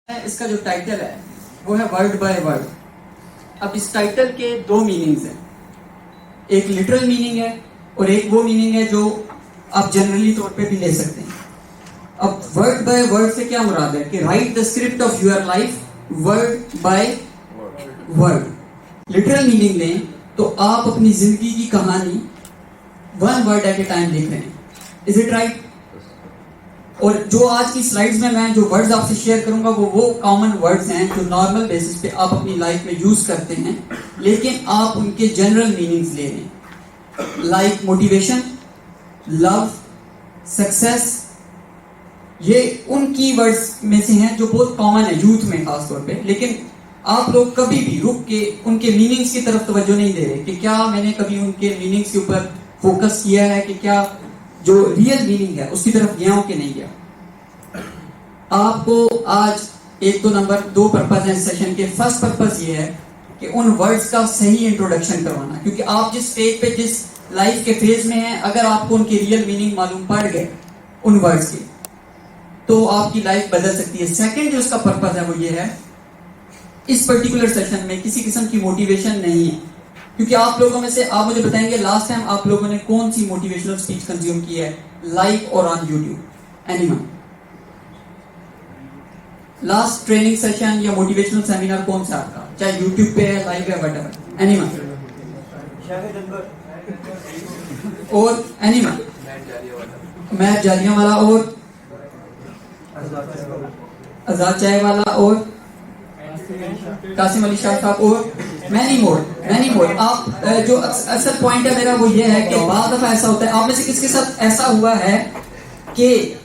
इसका जो टाइटल है वो है वर्ड बाय वर्ड। अब इस टाइटल के दो मीनिंग्स हैं, एक लिटरल मीनिंग है और एक वो मीनिंग है जो आप जनरली तौर पे भी ले सकते हैं। अब वर्ड बाय वर्ड से क्या मुराद है कि right the script of your life word by word. Literal meaning लें तो आप अपनी जिंदगी की कहानी one word at A time लिख रहे हैं। Is it right? और जो आज की स्लाइड्स में मैं जो वर्ड्स आपसे शेयर करूंगा वो कॉमन वर्ड्स हैं जो नॉर्मल बेसिस पे आप अपनी लाइफ में यूज करते हैं, लेकिन आप उनके जनरल मीनिंग्स ले रहे हैं। लाइक मोटिवेशन, लव, सक्सेस, ये उन की वर्ड्स में से हैं जो बहुत कॉमन है यूथ में खास तौर पे। लेकिन आप लोग कभी भी रुक के उनके मीनिंग्स की तरफ तवज्जो नहीं दे रहे कि क्या मैंने कभी उनके मीनिंग्स के ऊपर फोकस किया है कि क्या जो रियल मीनिंग है उसकी तरफ गया हूं कि नहीं गया। आपको आज एक दो नंबर दो पर्पज है सेशन के। फर्स्ट पर्पज ये है कि उन वर्ड्स का सही इंट्रोडक्शन करवाना, क्योंकि आप जिस स्टेज पे जिस लाइफ के फेज में हैं, अगर आपको उनके रियल मीनिंग मालूम पड़ गए उन वर्ड्स के तो आपकी लाइफ बदल सकती है। सेकंड जो उसका पर्पज है वो ये है, इस पर्टिकुलर सेशन में किसी किस्म की मोटिवेशन नहीं है, क्योंकि आप लोगों में से आप मुझे बताएंगे लास्ट टाइम आप लोगों ने कौन सी मोटिवेशनल स्पीच कंज्यूम की है लाइव और on YouTube? Anyone? Last training session या मोटिवेशनल सेमिनार कौन सा आपका, चाहे यूट्यूब पे है, लाइव है, व्हाटएवर? एनीवन? और एनीवन? मैथ जालियां वाला और आजाद चाय वाला और कासिम अली शाह साहब और मैनी मोर। आप जो असल पॉइंट है मेरा वो ये है कि बाद दफा ऐसा होता है, आप में से किसके साथ ऐसा हुआ है कि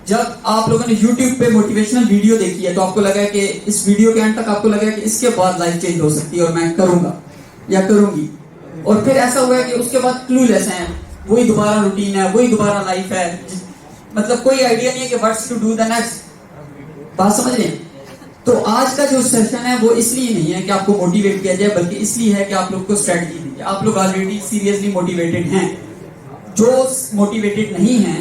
जब आप लोगों ने YouTube पे मोटिवेशनल वीडियो देखी है तो आपको लगा है कि इस वीडियो के अंत तक आपको लगा है कि इसके बाद लाइफ चेंज हो सकती है और मैं करूंगा या करूंगी, और फिर ऐसा हुआ है कि उसके बाद क्लूलेस हैं, वही दोबारा रूटीन है, वही दोबारा लाइफ है, मतलब कोई आइडिया नहीं है कि what's to do the next. बात समझ रहे हैं? तो आज का जो सेशन है वो इसलिए नहीं है कि आपको मोटिवेट किया जाए, बल्कि इसलिए है कि आप लोग को स्ट्रेटजी दी जाए। आप लोग ऑलरेडी सीरियसली मोटिवेटेड हैं। जो मोटिवेटेड नहीं है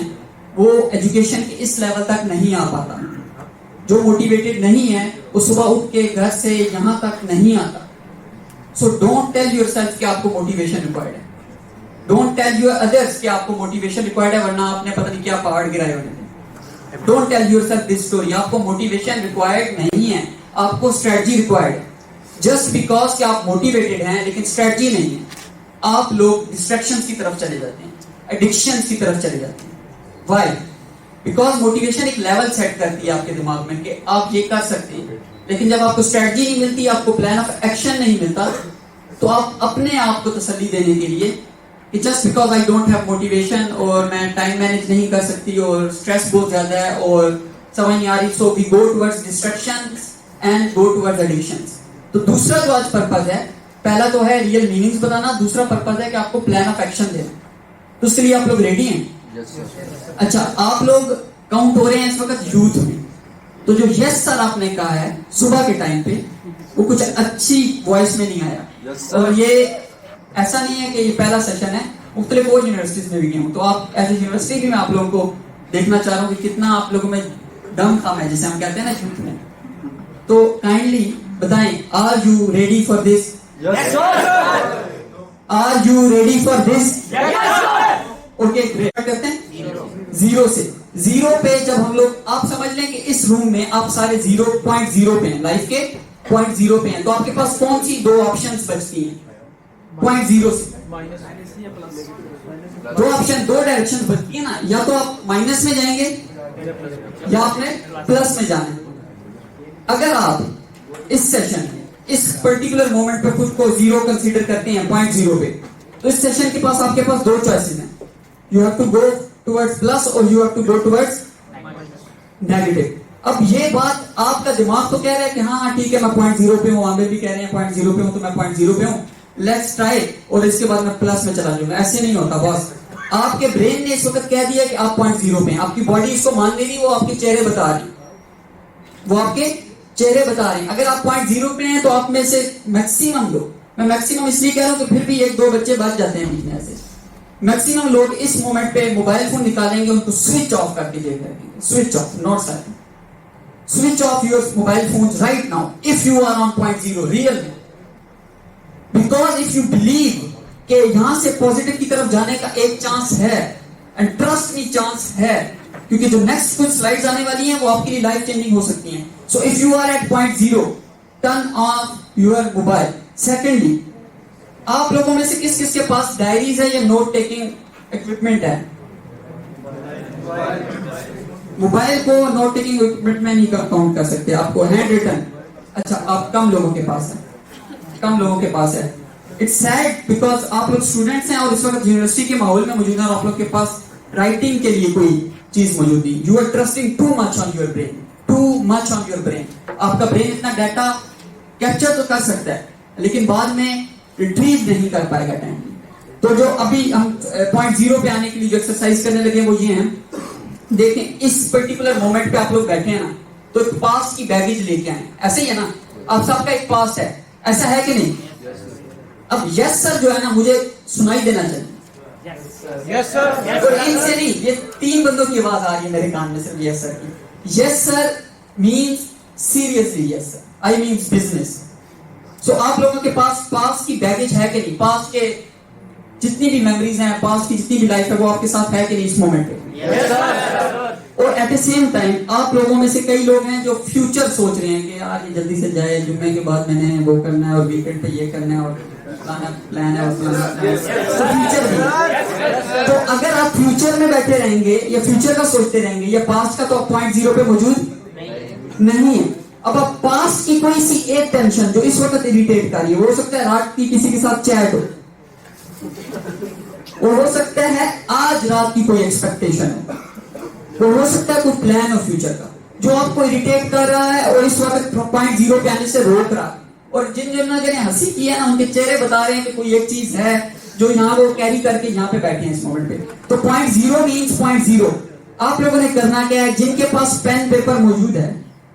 वो एजुकेशन के इस लेवल तक नहीं आ पाता। जो मोटिवेटेड नहीं है वो सुबह उठ के घर से यहां तक नहीं आता। सो डोंट टेल योरसेल्फ कि आपको मोटिवेशन रिक्वायर्ड है। डोंट टेल योर अदर्स कि आपको मोटिवेशन रिक्वायर्ड है, वरना आपने पता नहीं क्या पहाड़ गिराए होने। Don't tell yourself this story. आपको मोटिवेशन रिक्वायर्ड नहीं है, आपको स्ट्रेटजी रिक्वायर्ड है। जस्ट बिकॉज कि आप मोटिवेटेड हैं लेकिन स्ट्रेटजी नहीं है, आप लोग डिस्ट्रैक्शंस की तरफ चले जाते हैं, एडिक्शंस की तरफ चले जाते हैं। व्हाई? बिकॉज मोटिवेशन एक लेवल सेट करती है आपके दिमाग में कि आप ये कर सकते हैं, लेकिन जब आपको स्ट्रेटजी नहीं मिलती, आपको प्लान ऑफ एक्शन नहीं मिलता, तो आप अपने आप को तसल्ली देने के लिए कि just because I don't have motivation और मैं टाइम मैनेज नहीं कर सकती और स्ट्रेस बहुत ज्यादा है और समझ नहीं आ रही, so we go towards distractions and go towards addictions. तो दूसरा जो आज पर्पज है, पहला तो है रियल मीनिंग्स बताना, दूसरा पर्पज है कि आपको प्लान ऑफ एक्शन देना। तो उसके लिए आप लोग रेडी हैं? अच्छा, आप लोग काउंट हो रहे हैं इस वक्त यूथ में, तो जो यस सर आपने कहा है सुबह के टाइम पे वो कुछ अच्छी वॉइस में नहीं आया। और ये ऐसा नहीं है कि ये पहला सेशन है, मुख्तलिफ और यूनिवर्सिटीज में भी गए हूँ, तो आप एज ए यूनिवर्सिटी भी मैं आप लोगों को देखना चाह रहा हूँ कि कितना आप लोगों में दम काम है, जैसे हम कहते हैं ना यूथ में। तो काइंडली बताएं, are you ready for this? Are you ready for this? Okay, great. करते हैं जीरो से। जीरो पे जब हम लोग, आप समझ लें कि इस रूम में आप सारे 0.0 पे हैं, लाइफ के 0.0 पे हैं, तो आपके पास कौन सी दो ऑप्शंस बचती हैं 0.0 से? दो ऑप्शन, दो डायरेक्शन बचती है ना, या तो आप माइनस में जाएंगे या आपने प्लस में जाना है। अगर आप इस सेशन में इस पर्टिकुलर मोमेंट पे खुद को जीरो कंसीडर करते हैं 0.0 पे, तो इस सेशन के पास आपके पास दो चॉइसेस हैं, you have to go towards plus और you have to go towards negative. अब ये बात आपका दिमाग तो कह रहा है कि हाँ ठीक है मैं 0.0 पे हूँ, आमिर भी कह रहे हैं 0.0 पे हूँ, तो मैं 0.0 पे हूँ, लेट्स ट्राई, और इसके बाद मैं प्लस में चला जाऊंगा। ऐसे नहीं होता बॉस। आपके ब्रेन ने इस वक्त कह दिया कि आप 0.0 पे हैं, आपकी बॉडी इसको मान ले रही, वो आपके चेहरे बता रही, वो आपके चेहरे बता रहे हैं। अगर आप 0.0 पे हैं तो आप में से मैक्सिमम लोग, मैं मैक्सिमम इसलिए कह रहा हूं कि फिर भी एक दो बच्चे बच जाते हैं बीच में से, मैक्सिमम लोग इस मोमेंट पे मोबाइल फोन निकालेंगे, उनको स्विच ऑफ करके देखेंगे, switch off, not silent. switch off your mobile phones right now if you are on point zero real में, because if you believe कि यहां से पॉजिटिव की तरफ जाने का एक चांस है, एंड ट्रस्ट मी चांस है, क्योंकि जो नेक्स्ट कुछ स्लाइड्स आने वाली हैं वो आपके लिए लाइफ चेंजिंग हो सकती हैं. So if you are at point zero, turn off your mobile. Secondly, आप लोगों में से किस किस के पास डायरीज है या नोट टेकिंग इक्विपमेंट है? मोबाइल को नोट टेकिंग इक्विपमेंट में नहीं काउंट कर सकते, आपको हैंड रिटन. अच्छा, आप कम लोगों के पास है, कम लोगों के पास है. इट्स सैड बिकॉज आप लोग स्टूडेंट्स हैं और इस वक्त यूनिवर्सिटी के माहौल में मौजूद हैं और आप लोग के पास राइटिंग के लिए कोई चीज मौजूद नहीं. You are trusting too much on your brain, too much on your brain. आपका ब्रेन इतना डाटा कैप्चर तो कर सकता है लेकिन बाद में रिट्रीव नहीं कर पाएगा टाइम. तो जो अभी हम पॉइंट जीरो पे आने के लिए जो एक्सरसाइज करने लगे वो ये हैं. देखें, इस पर्टिकुलर मोमेंट पे आप लोग बैठे हैं ना, तो एक पास्ट की बैगेज लेके आए. ऐसे ही है ना, आप सबका एक पास्ट है, ऐसा है कि नहीं? अब यस सर जो है ना, मुझे सुनाई देना चाहिए. Yes sir. और इनसे नहीं, ये 3 बंदों की आवाज आ रही है मेरे कान में सिर्फ यस सर की. Yes sir means seriously yes sir, I means business. So आप लोगों के पास पास्ट की बैगेज है कि नहीं? पास्ट के जितनी भी मेमोरीज हैं, पास्ट की जितनी भी लाइफ है, वो आपके साथ है कि नहीं इस मोमेंट पे? Yes sir. और एट द सेम टाइम आप लोगों में से कई लोग हैं जो फ्यूचर सोच रहे हैं कि यार ये जल्दी से जाए, जुम्मे के बाद मैंने वो करना है और वीकेंड पे ये करना है और प्लान है और तो फ्यूचर भी. तो अगर आप फ्यूचर में बैठे रहेंगे या फ्यूचर का सोचते रहेंगे या पास्ट का, तो आप पॉइंट जीरो पे मौजूद नहीं है. अब आप पास्ट की कोई सी एक टेंशन जो इस वक्त इरिटेट कर रही है, वो हो सकता है रात की किसी के साथ चैट हो, वो हो सकता है आज रात की कोई एक्सपेक्टेशन हो, वो हो सकता है कोई प्लान हो फ्यूचर का जो आपको इरिटेट कर रहा है और इस वक्त पॉइंट जीरो पे आने से रोक रहा है. और जिन जिन्होंने हंसी की है ना, उनके चेहरे बता रहे हैं कि कोई एक चीज है जो यहाँ वो कैरी करके यहाँ पे बैठे हैं इस मोमेंट पे. तो point zero means point zero. आप लोगों ने करना क्या है? जिनके पास पेन पेपर मौजूद है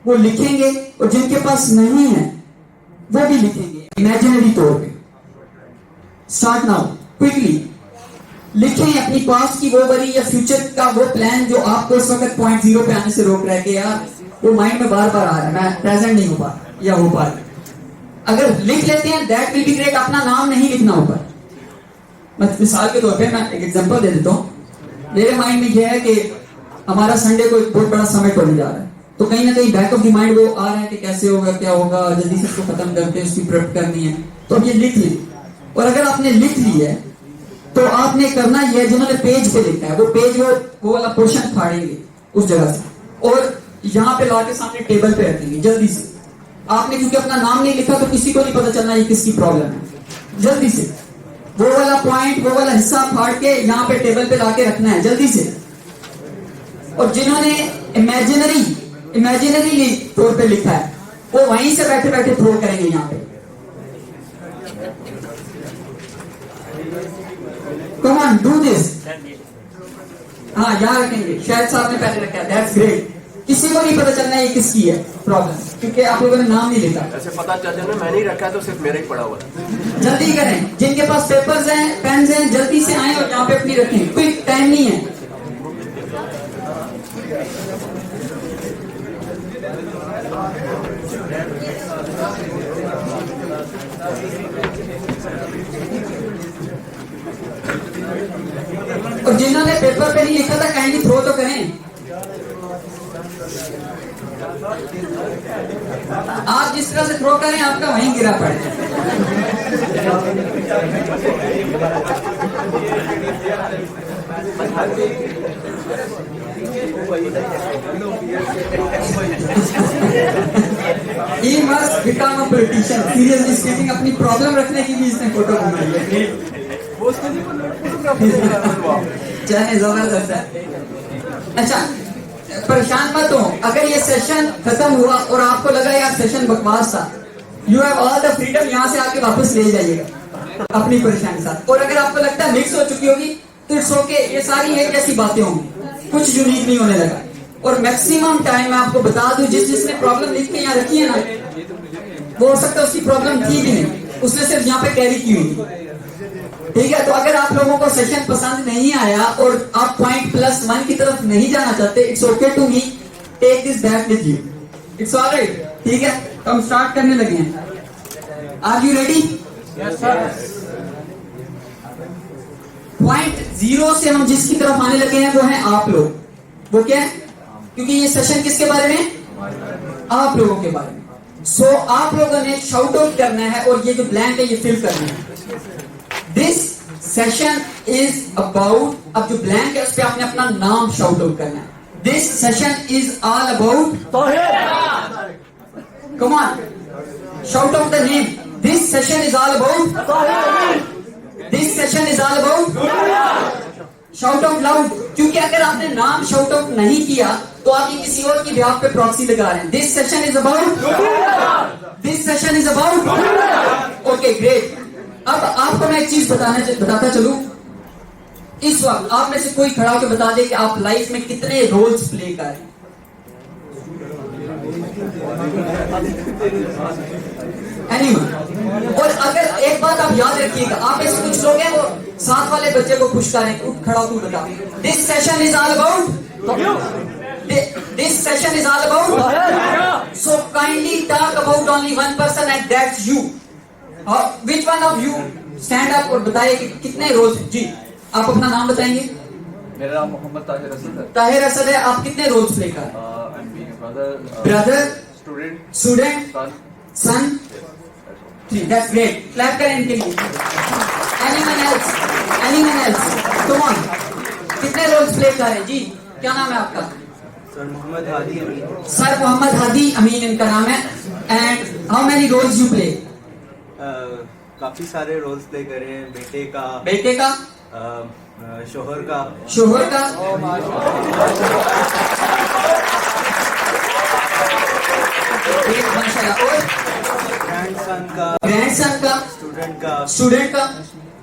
वो लिखेंगे और जिनके पास नहीं है वो भी लिखेंगे इमेजिनरी तौर पे. स्टार्ट नाउ, क्विकली लिखें अपनी पास्ट की वो वरी या फ्यूचर का वो प्लान जो आपको इस वक्त पॉइंट जीरो पे आने से रोक रहा है कि यार वो माइंड में बार बार आ रहा है, मैं प्रेजेंट नहीं हो पा या हो पा. अगर लिख लेते हैं दैट विल बी ग्रेट. अपना नाम नहीं लिखना ऊपर. मैं मिसाल के तौर पे मैं एक एग्जांपल दे देता हूँ. मेरे माइंड में यह है कि हमारा संडे को एक बहुत बड़ा समिट होने जा रहा है, तो कहीं ना कहीं बैक ऑफ द माइंड वो आ रहा है कि कैसे होगा, क्या होगा, जल्दी से इसको खत्म करते हैं, उसकी प्रेप करनी है. तो अब ये लिख ली. और अगर आपने लिख ली है तो आपने करना यह है, जिन्होंने पेज पे लिखा है वो पेज वो वाला पोर्शन फाड़ेंगे उस जगह से और यहाँ पे लाके सामने टेबल पे रखेंगे जल्दी से. आपने क्योंकि अपना नाम नहीं लिखा तो किसी को नहीं पता चलना ये किसकी प्रॉब्लम है. जल्दी से वो वाला पॉइंट, वो वाला हिस्सा फाड़ के यहाँ पे टेबल पे लाके रखना है जल्दी से. और जिन्होंने इमेजिनरी तौर पे लिखा है वो वहीं से बैठे बैठे थ्रो करेंगे यहाँ पे. Come on do this. हाँ, यहाँ रखेंगे. शायद साहब ने पहले रखा है. That's great. किसी को नहीं पता चलना ये किसकी है प्रॉब्लम, क्योंकि आप लोगों ने नाम नहीं लिखा. ऐसे पता चल जाए मैंने ही रखा है तो सिर्फ मेरा ही पड़ा हुआ है. जल्दी करें. जिनके पास पेपर्स हैं, पेन्स हैं, जल्दी से आए और यहाँ पे अपनी रखें. क्विक, टाइम नहीं है. और जिन्होंने पेपर पे नहीं लिखा था काइंडली थ्रो तो करें. आप जिस तरह से थ्रो करें आपका वहीं गिरा पड़े. He must become a politician. Seriously speaking, अपनी प्रॉब्लम रखने की भी इसने फोटो बनाई है. चलिए, जबरदस्त है. अच्छा, परेशान मत हो. अगर ये सेशन खत्म हुआ और आपको लगा यार सेशन बकवास था, you have all the freedom. यहाँ से आके वापस ले जाइएगा अपनी परेशानी के साथ. और अगर आपको लगता है मिक्स हो चुकी होगी तो इट्स ओके. ये सारी एक ऐसी बातें होंगी, कुछ यूनिक नहीं होने लगा. और मैक्सिमम टाइम मैं आपको बता दूं, जिसने प्रॉब्लम लिख के यहाँ रखी है ना, वो हो सकता है उसकी प्रॉब्लम थी भी नहीं, उसने सिर्फ यहाँ पे कैरी की हुई थी. ठीक है. तो अगर आप लोगों को सेशन पसंद नहीं आया और आप पॉइंट +1 की तरफ नहीं जाना चाहते, it's okay to me. Take this back with you. It's alright, ठीक है, तो हम स्टार्ट करने लगे हैं। Are you ready? Yes sir. Point 0 से हम जिसकी तरफ आने लगे हैं वो है आप लोग। वो क्या है? क्योंकि ये सेशन किसके बारे में? आप लोगों के बारे में। सो आप लोगों ने शाउट आउट करना है और ये जो ब्लैंक है ये फिल करना है। दिस सेशन इज अबाउट, अब जो ब्लैंक है उस पर आपने अपना नाम शाउट आउट करना है। This session is all about, come on, shout out the name. This session is all about, this session is all about, shout out loud. क्योंकि अगर आपने नाम शाउट आउट नहीं किया तो आप ये किसी और की बिहाफ पे प्रॉक्सी लगा रहे हैं। This session is about, this session is about, okay great. अब आपको मैं एक चीज बताता चलूं। इस वक्त आप में से कोई खड़ा होकर बता दे कि आप लाइफ में कितने रोल्स प्ले कर रहे हैं। Anyone? और अगर एक बात आप याद रखिएगा, आप में से कुछ लोग हैं वो साथ वाले बच्चे को खुश करें, उठ खड़ा तू बता। This session is all about, this session is all about, so kindly talk about only one person and that's you. Which one of you stand up और बताइए कि कितने रोल्स। जी आप अपना नाम बताएंगे? मेरा नाम मोहम्मद ताहिर असद है। ताहिर असद है। आप कितने रोल्स प्ले कर रहे हैं? Brother, student, student, son. Son, that's great. Clap करें इनके लिए। Anyone else? Anyone else? Come on. कितने रोल्स प्ले कर रहे हैं? जी क्या नाम है आपका? सर मोहम्मद हादी अमीन। सर मोहम्मद हादी अमीन इनका नाम है। And how many roles you play? काफी सारे रोल्स प्ले करे हैं। बेटे का, बेटे का, शोहर का, शोहर का, माशाल्लाह, और ग्रैंडसन का, ग्रैंडसन का, स्टूडेंट का, स्टूडेंट का।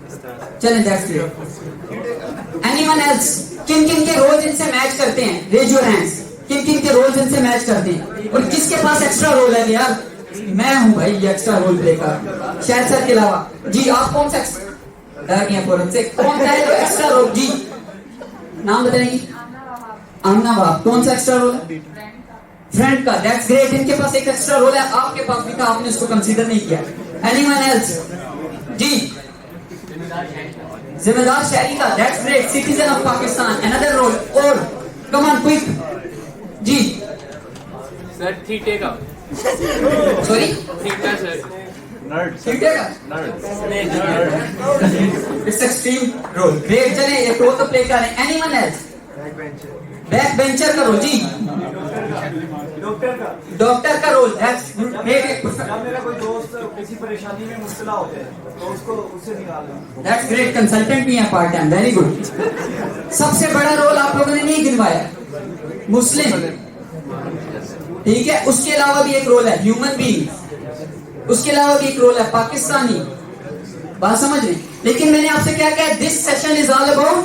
इस तरह से। चलें, दैट्स ग्रेट। Anyone else? किन किन के रोल्स इनसे मैच करते हैं? Raise your hands. किन किन के रोल्स इनसे मैच करते हैं? और किसके पास एक्स्ट्रा रोल है? यार मैं हूं भाई ये एक्स्ट्रा रोल प्ले का, शायद सर के अलावा। जी आप कौन सा डर गए फौरन से? कौन सा है जो एक्स्ट्रा रोल? जी नाम बताएंगी? आमना बाप। कौन सा एक्स्ट्रा रोल है? फ्रेंड का। That's great. इनके पास एक एक्स्ट्रा रोल है, आपके पास भी था, आपने उसको कंसीडर नहीं किया। Anyone else? जी जिम्मेदार शहरी का। That's great. Citizen of Pakistan, another role. और कम ऑन क्विक। जी सर थीटे का। सॉरी, थीटा सर। नर्ड, सीटे का। Nerd. It's extreme role. Great. चले एक रोल तो प्ले कर रहे हैं। Anyone else? बैक बेंचर का रोल। जी डॉक्टर का रोल। That's great. जब मेरा कोई दोस्त किसी परेशानी में मुब्तला होते हैं तो उसको उससे निकालना। That's great. कंसल्टेंट भी है पार्ट टाइम। Very good. सबसे बड़ा रोल आप लोगों ने नहीं गिनवाया, मुस्लिम, ठीक है। उसके अलावा भी एक रोल है ह्यूमन बीइंग, उसके अलावा भी एक रोल है पाकिस्तानी। बात समझ रहे? लेकिन मैंने आपसे क्या कहा? This session is all about,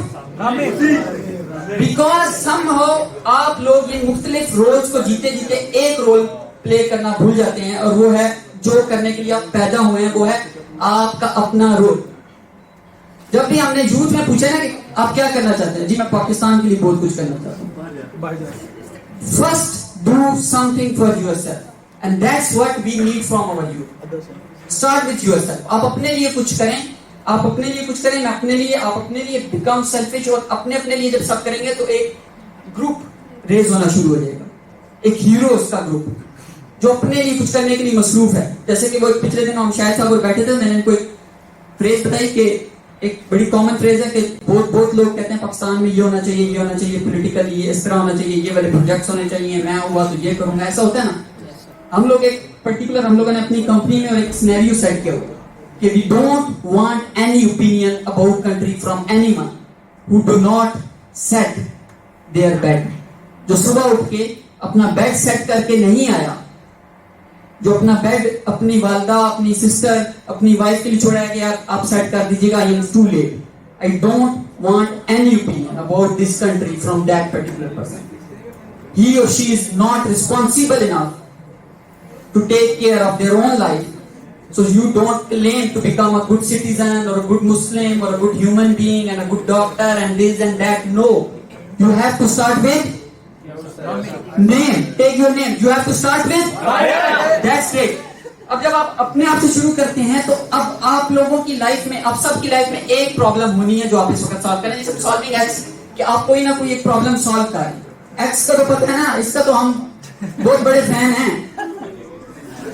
because somehow आप लोग ये मुख्तलिफ रोल्स को जीते जीते एक रोल प्ले करना भूल जाते हैं, और वो है जो करने के लिए आप पैदा हुए हैं, वो है आपका अपना रोल। जब भी हमने यूथ में पूछा ना कि आप क्या करना चाहते हैं, जी मैं पाकिस्तान के लिए बहुत कुछ करना चाहता हूँ। First do something for yourself, and that's what we need from our youth. Start with yourself. आप अपने लिए कुछ करें, आप अपने लिए कुछ करें, मैं अपने लिए, आप अपने लिए। Become selfish. और अपने अपने लिए जब सब करेंगे तो एक ग्रुप रेज होना शुरू हो जाएगा, एक हीरोज का ग्रुप जो अपने लिए कुछ करने के लिए मसरूफ है। जैसे कि वो पिछले दिन हम शायद साहब बैठे थे, मैंने इनको एक फ्रेज बताई कि एक बड़ी कॉमन फ्रेज है कि बहुत लोग कहते हैं पाकिस्तान में ये होना चाहिए, ये होना चाहिए, पॉलिटिकली ये इस तरह होना चाहिए, ये वाले प्रोजेक्ट्स होने चाहिए, मैं हुआ तो ये करूंगा, ऐसा होता है ना। हम लोग एक पर्टिकुलर, हम लोगों ने अपनी कंपनी में एक सिनेरियो सेट किया कि we don't want any opinion about country from anyone who do not set their bed. जो सुबह उठ के अपना बेड सेट करके नहीं आया, जो अपना बेड अपनी वालदा, अपनी सिस्टर, अपनी वाइफ के लिए छोड़ा है कि आप सेट कर दीजिएगा, I am too late. I don't want any opinion about this country from that particular person. He और she is not responsible enough to take care of their own life. So you don't claim to become a good citizen or a good Muslim or a good human being and a good doctor and this and that. No. You have to start with name, take your name, you have to start with that's great. अब जब आप अपने आप से शुरू करते हैं तो अब आप लोगों की लाइफ में, आप सबकी लाइफ में एक प्रॉब्लम होनी है जो आप इस वक्त सॉल्व करें, जैसे सॉल्विंग एक्स, कि आप कोई ना कोई एक प्रॉब्लम सॉल्व करें। एक्स का तो पता है ना, इसका तो हम बहुत बड़े फैन हैं।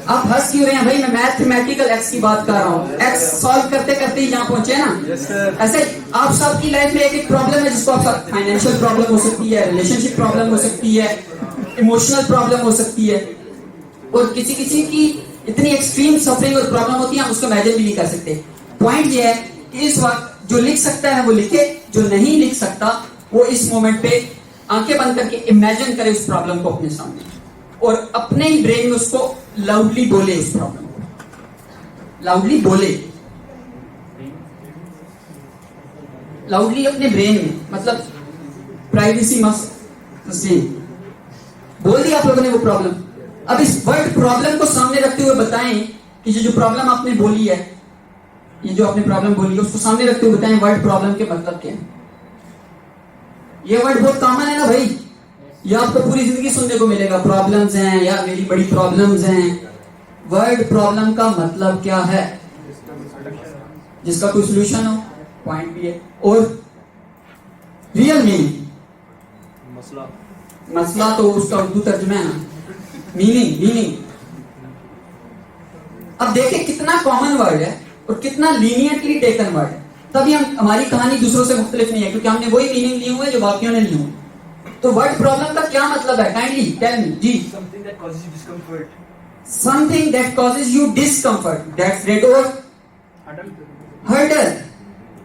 आप हंस क्यों रहे हैं भाई, मैं मैथमेटिकल एक्स की बात कर रहा हूँ। एक्स सॉल्व करते करते ही जहां पहुंचे ना, Yes, sir. ऐसे आप सबकी लाइफ में एक एक प्रॉब्लम है जिसको आप, फाइनेंशियल प्रॉब्लम हो सकती है, रिलेशनशिप प्रॉब्लम हो सकती है, इमोशनल प्रॉब्लम हो सकती है, और किसी किसी की इतनी एक्सट्रीम सफरिंग और प्रॉब्लम होती है हम उसको इमेजिन भी नहीं कर सकते। पॉइंट ये है कि इस वक्त जो लिख सकता है वो लिखे, जो नहीं लिख सकता वो इस मोमेंट पे आंखें बंद करके इमेजिन करे उस प्रॉब्लम को अपने सामने, और अपने ही ब्रेन में उसको लाउडली बोले, उस प्रॉब्लम को लाउडली बोले, लाउडली अपने ब्रेन में, मतलब प्राइवेसी मस्ट बोल दिया आप लोगों ने वो प्रॉब्लम। अब इस वर्ड प्रॉब्लम को सामने रखते हुए बताएं कि ये जो प्रॉब्लम आपने बोली है, ये जो आपने प्रॉब्लम बोली है उसको सामने रखते हुए बताएं वर्ड प्रॉब्लम के मतलब क्या है। ये वर्ड बहुत कॉमन है ना भाई, ये आपको पूरी जिंदगी सुनने को मिलेगा, प्रॉब्लम्स हैं या मेरी बड़ी प्रॉब्लम्स हैं। वर्ड प्रॉब्लम का मतलब क्या है, जिसका कोई सोल्यूशन हो, पॉइंट भी है, और रियल मीनिंग, मसला मसला तो उसका उर्दू तर्जुमा है ना, मीनिंग। अब देखिए कितना कॉमन वर्ड है और कितना लीनियंटली टेकन वर्ड है, तभी हम, हमारी कहानी दूसरों से मुख्तलिफ नहीं है, क्योंकि हमने वही मीनिंग लिए हुए जो बाकियों ने लिए हुए। तो वर्ड प्रॉब्लम का क्या मतलब है, काइंडली टेल मी जी। Something that causes you discomfort. Something that causes you discomfort, that's great. और हर्डल,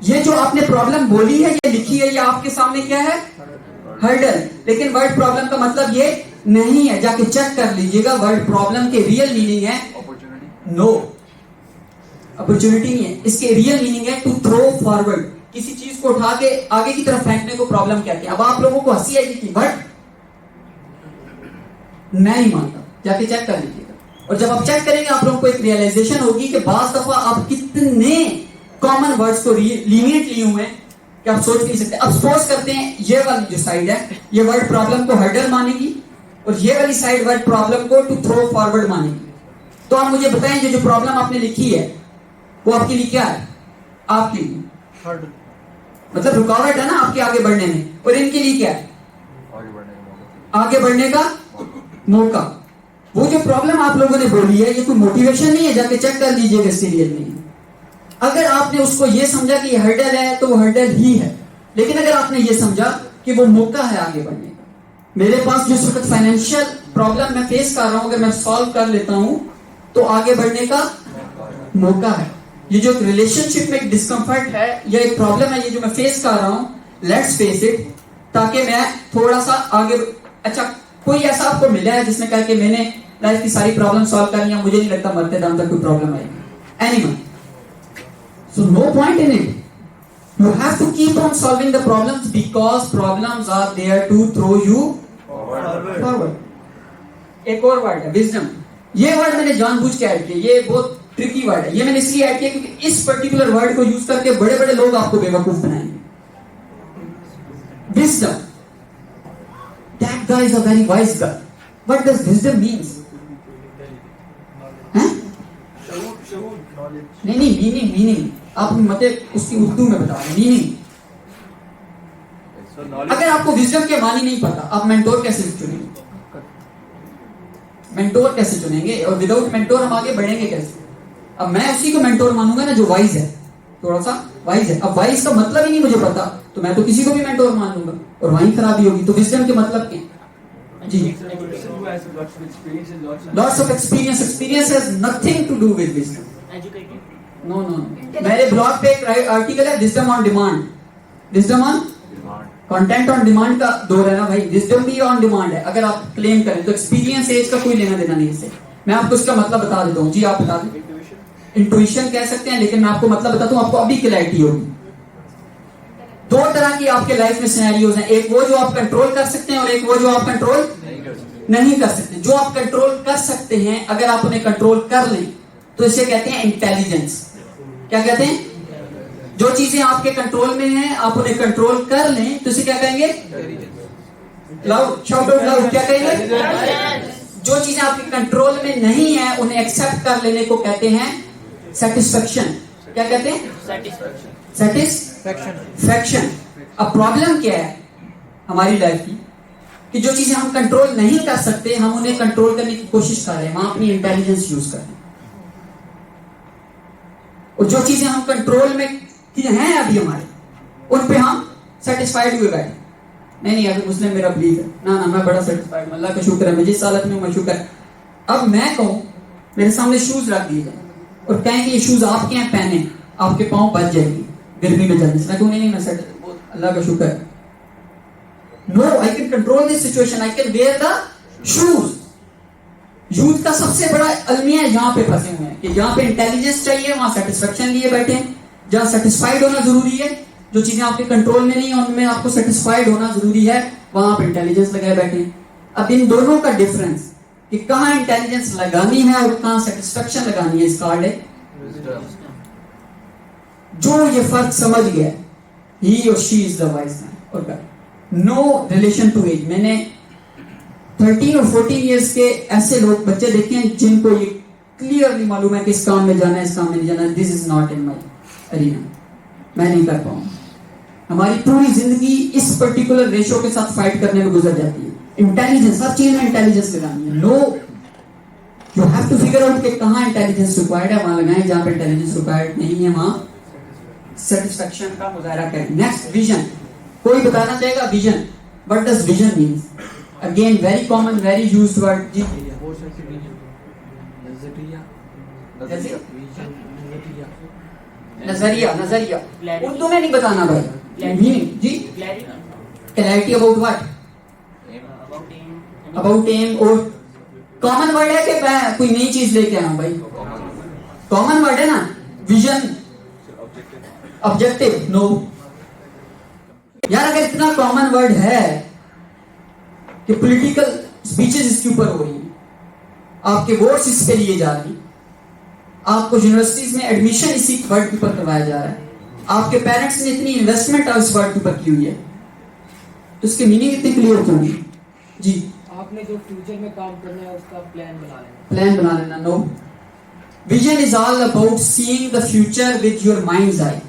ये जो आपने प्रॉब्लम बोली है, ये लिखी है, ये आपके सामने क्या है, हर्डल। लेकिन वर्ड प्रॉब्लम का मतलब ये नहीं है, जाके चेक कर लीजिएगा। वर्ड प्रॉब्लम के रियल मीनिंग है Opportunity. नो, अपॉर्चुनिटी नहीं है, इसके रियल मीनिंग है टू थ्रो फॉरवर्ड, किसी चीज को उठा के आगे की तरफ फेंकने को प्रॉब्लम कहते हैं। अब आप लोगों को हंसी आएगी कि बट मैं नहीं मानता, जाके चेक कर लीजिएगा। और जब आप चेक करेंगे आप लोगों को एक रियलाइजेशन होगी कि बाज़ दफा आप कितने कॉमन वर्ड्स को लीनियंट लिए हुए हैं कि आप सोच नहीं सकते। अब सपोज करते हैं ये वाली जो साइड है, ये वर्ड प्रॉब्लम को हर्डल मानेगी, और ये वाली साइड वर्ड प्रॉब्लम को टू थ्रो फॉरवर्ड मानेगी। तो आप मुझे बताएं, जो प्रॉब्लम आपने लिखी है वो आपके लिए क्या है, आपके लिए मतलब रुकावट है ना आपके आगे बढ़ने में, और इनके लिए क्या है, आगे बढ़ने का मौका। आगे बढ़ने का मौका। वो जो प्रॉब्लम आप लोगों ने बोली है, ये कोई मोटिवेशन नहीं है, जाके चेक कर लीजिएगा सीरियल में। अगर आपने उसको ये समझा कि ये हर्डल है तो वो हर्डल ही है, लेकिन अगर आपने ये समझा कि वो मौका है आगे बढ़ने का, मेरे पास जिस वक्त फाइनेंशियल प्रॉब्लम मैं फेस कर रहा हूं, अगर मैं सॉल्व कर लेता हूं तो आगे बढ़ने का मौका है। ये जो रिलेशनशिप में एक डिस्कम्फर्ट है या एक प्रॉब्लम है, ये जो मैं फेस कर रहा हूं, लेट्स फेस इट, ताकि मैं थोड़ा सा आगे। अच्छा, कोई ऐसा आपको मिला है जिसने कहा कि मैंने लाइफ की सारी प्रॉब्लम सॉल्व कर लिया, मुझे नहीं लगता मरते दम तक कोई प्रॉब्लम आएगी? Anyone? So no point in it, you have to keep on solving the problems because problems are there to throw you forward. एक और वर्ड है विजडम। ये वर्ड मैंने जानबूझ के ऐड किया, ये बहुत ट्रिकी वर्ड है। ये मैंने इसलिए ऐड किया क्योंकि इस पर्टिकुलर वर्ड को यूज करके बड़े बड़े लोग आपको बेवकूफ बनाएंगे। Wisdom, that guy is a very wise guy. What does wisdom means? हैं? नहीं, मीनिंग आप मते उसकी उर्दू में बता रहे, मीनिंग। So knowledge. अगर आपको विजडम के मानी नहीं पता, आप मेंटोर कैसे चुनेंगे? मेंटोर कैसे चुनेंगे? और विदाउट मेंटोर हम आगे बढ़ेंगे कैसे? अब मैं उसी को मेंटोर मानूंगा ना जो वाइज है, थोड़ा सा वाइज है। अब वाइज का मतलब ही नहीं मुझे पता, तो मैं तो किसी को भी मेंटोर मान लूंगा और वहीं खराबी होगी। तो विजडम के मतलब क्या? जी, Who has lots of experience and lots of lots of experience. Experience has nothing to do with wisdom. No, मेरे ब्लॉग पे एक आर्टिकल है, wisdom on demand. Wisdom on content on demand का दौर है ना भाई, विजडम भी ऑन डिमांड है। अगर आप क्लेम करें तो एक्सपीरियंस एज का कोई लेना देना नहीं इससे। मैं आपको इसका मतलब बता देता हूँ। जी आप बता दें। इंट्यूशन कह सकते हैं, लेकिन मैं आपको मतलब बताता हूँ, आपको अभी क्लैरिटी होगी। दो तरह की आपके लाइफ में सिनेरियोज हैं, एक वो जो आप कंट्रोल कर सकते हैं और एक वो जो आप कंट्रोल नहीं कर सकते। जो आप कंट्रोल कर सकते हैं, अगर आप उन्हें कंट्रोल कर लें तो इसे कहते हैं इंटेलिजेंस। क्या कहते हैं? जो चीजें आपके कंट्रोल में हैं, आप उन्हें कंट्रोल कर लें तो इसे क्या कहेंगे? लाउड, शाउट आउट लाउड, क्या कहेंगे? जो चीजें आपके कंट्रोल में नहीं है उन्हें एक्सेप्ट कर लेने को कहते हैं सेटिस्फेक्शन। क्या कहते हैं? सेटिस्फेक्शन। अब प्रॉब्लम क्या है हमारी लाइफ की कि जो चीजें हम कंट्रोल नहीं कर सकते हम उन्हें कंट्रोल करने की कोशिश कर रहे हैं, वहां अपनी इंटेलिजेंस यूज कर रहे हैं। और जो चीजें हम कंट्रोल में हैं अभी हमारे, उन पे हम सेटिस्फाइड हुए बैठे। नहीं अभी मुस्लिम मेरा बिलीव है, ना मैं बड़ा सेटिस्फाइड, अल्लाह का शुक्र है, मैं जिस हालत में मैं शुक्र है। अब मैं कहूं मेरे सामने शूज रख दिए जाए और कहें कि ये शूज आपके हैं, पहने, आपके पांव बच जाएगी गर्मी में जल्दी से, मैं कहूं नहीं मैं अल्लाह का शुक्र है। No, I can control this situation, I can wear the shoes. Youth का सबसे बड़ा अलमिया यहाँ पे फंसे हुए हैं कि जहां पे इंटेलिजेंस चाहिए वहां सेटिस्फेक्शन लिए बैठे हैं। जहां सेटिस्फाइड होना जरूरी है, जो चीजें आपके कंट्रोल में नहीं है उनमें आपको सेटिस्फाइड होना जरूरी है, वहां आप इंटेलिजेंस लगाए बैठे हैं। अब इन दोनों का डिफरेंस कि कहां इंटेलिजेंस लगानी है और कहां सेटिस्फेक्शन लगानी है, इस कार्ड है। जो ये फर्क समझ गया, ही और she is the wise man. और नो रिलेशन टू एज। मैंने 13 और 14 इयर्स के ऐसे लोग बच्चे देखे हैं जिनको ये क्लियरली मालूम है कि इस काम में जाना है, इस काम में नहीं जाना, this is not in my arena, मैं नहीं कर पाऊंगा। हमारी पूरी जिंदगी इस पर्टिकुलर रेशो के साथ फाइट करने में गुजर जाती है। इंटेलिजेंस, हर चीज में इंटेलिजेंस लगानी है। No, you have to figure out कि कहां इंटेलिजेंस रिक्वायर्ड है वहां लगाएं, जहां पे इंटेलिजेंस रिक्वायर्ड नहीं है वहां सेटिस्फेक्शन का मुजाहरा करें। Next, vision. कोई बताना चाहेगा vision? What does vision means? Again very common, very used word. जी, नजरिया। नजरिया उर्दू में नहीं बताना भाई, मीनिंग। जी, clarity about what? About aim. और कॉमन वर्ड है कि मैं कोई नई चीज लेके आया हूं भाई? कॉमन वर्ड है ना। Vision, objective, no. यार अगर इतना कॉमन वर्ड है कि पॉलिटिकल स्पीचेस इसके ऊपर हो रही हैं, आपके वोट्स इस पे लिए जा रही हैं, आपको यूनिवर्सिटीज में एडमिशन इसी वर्ड के ऊपर करवाया जा रहा है, आपके पेरेंट्स ने इतनी इन्वेस्टमेंट इस वर्ड के ऊपर की हुई है, तो इसके मीनिंग इतनी क्लियर क्यों नहीं? जी, आपने जो फ्यूचर में काम करना है उसका प्लान बना लेना। No, vision is all about seeing the future with your mind's eye.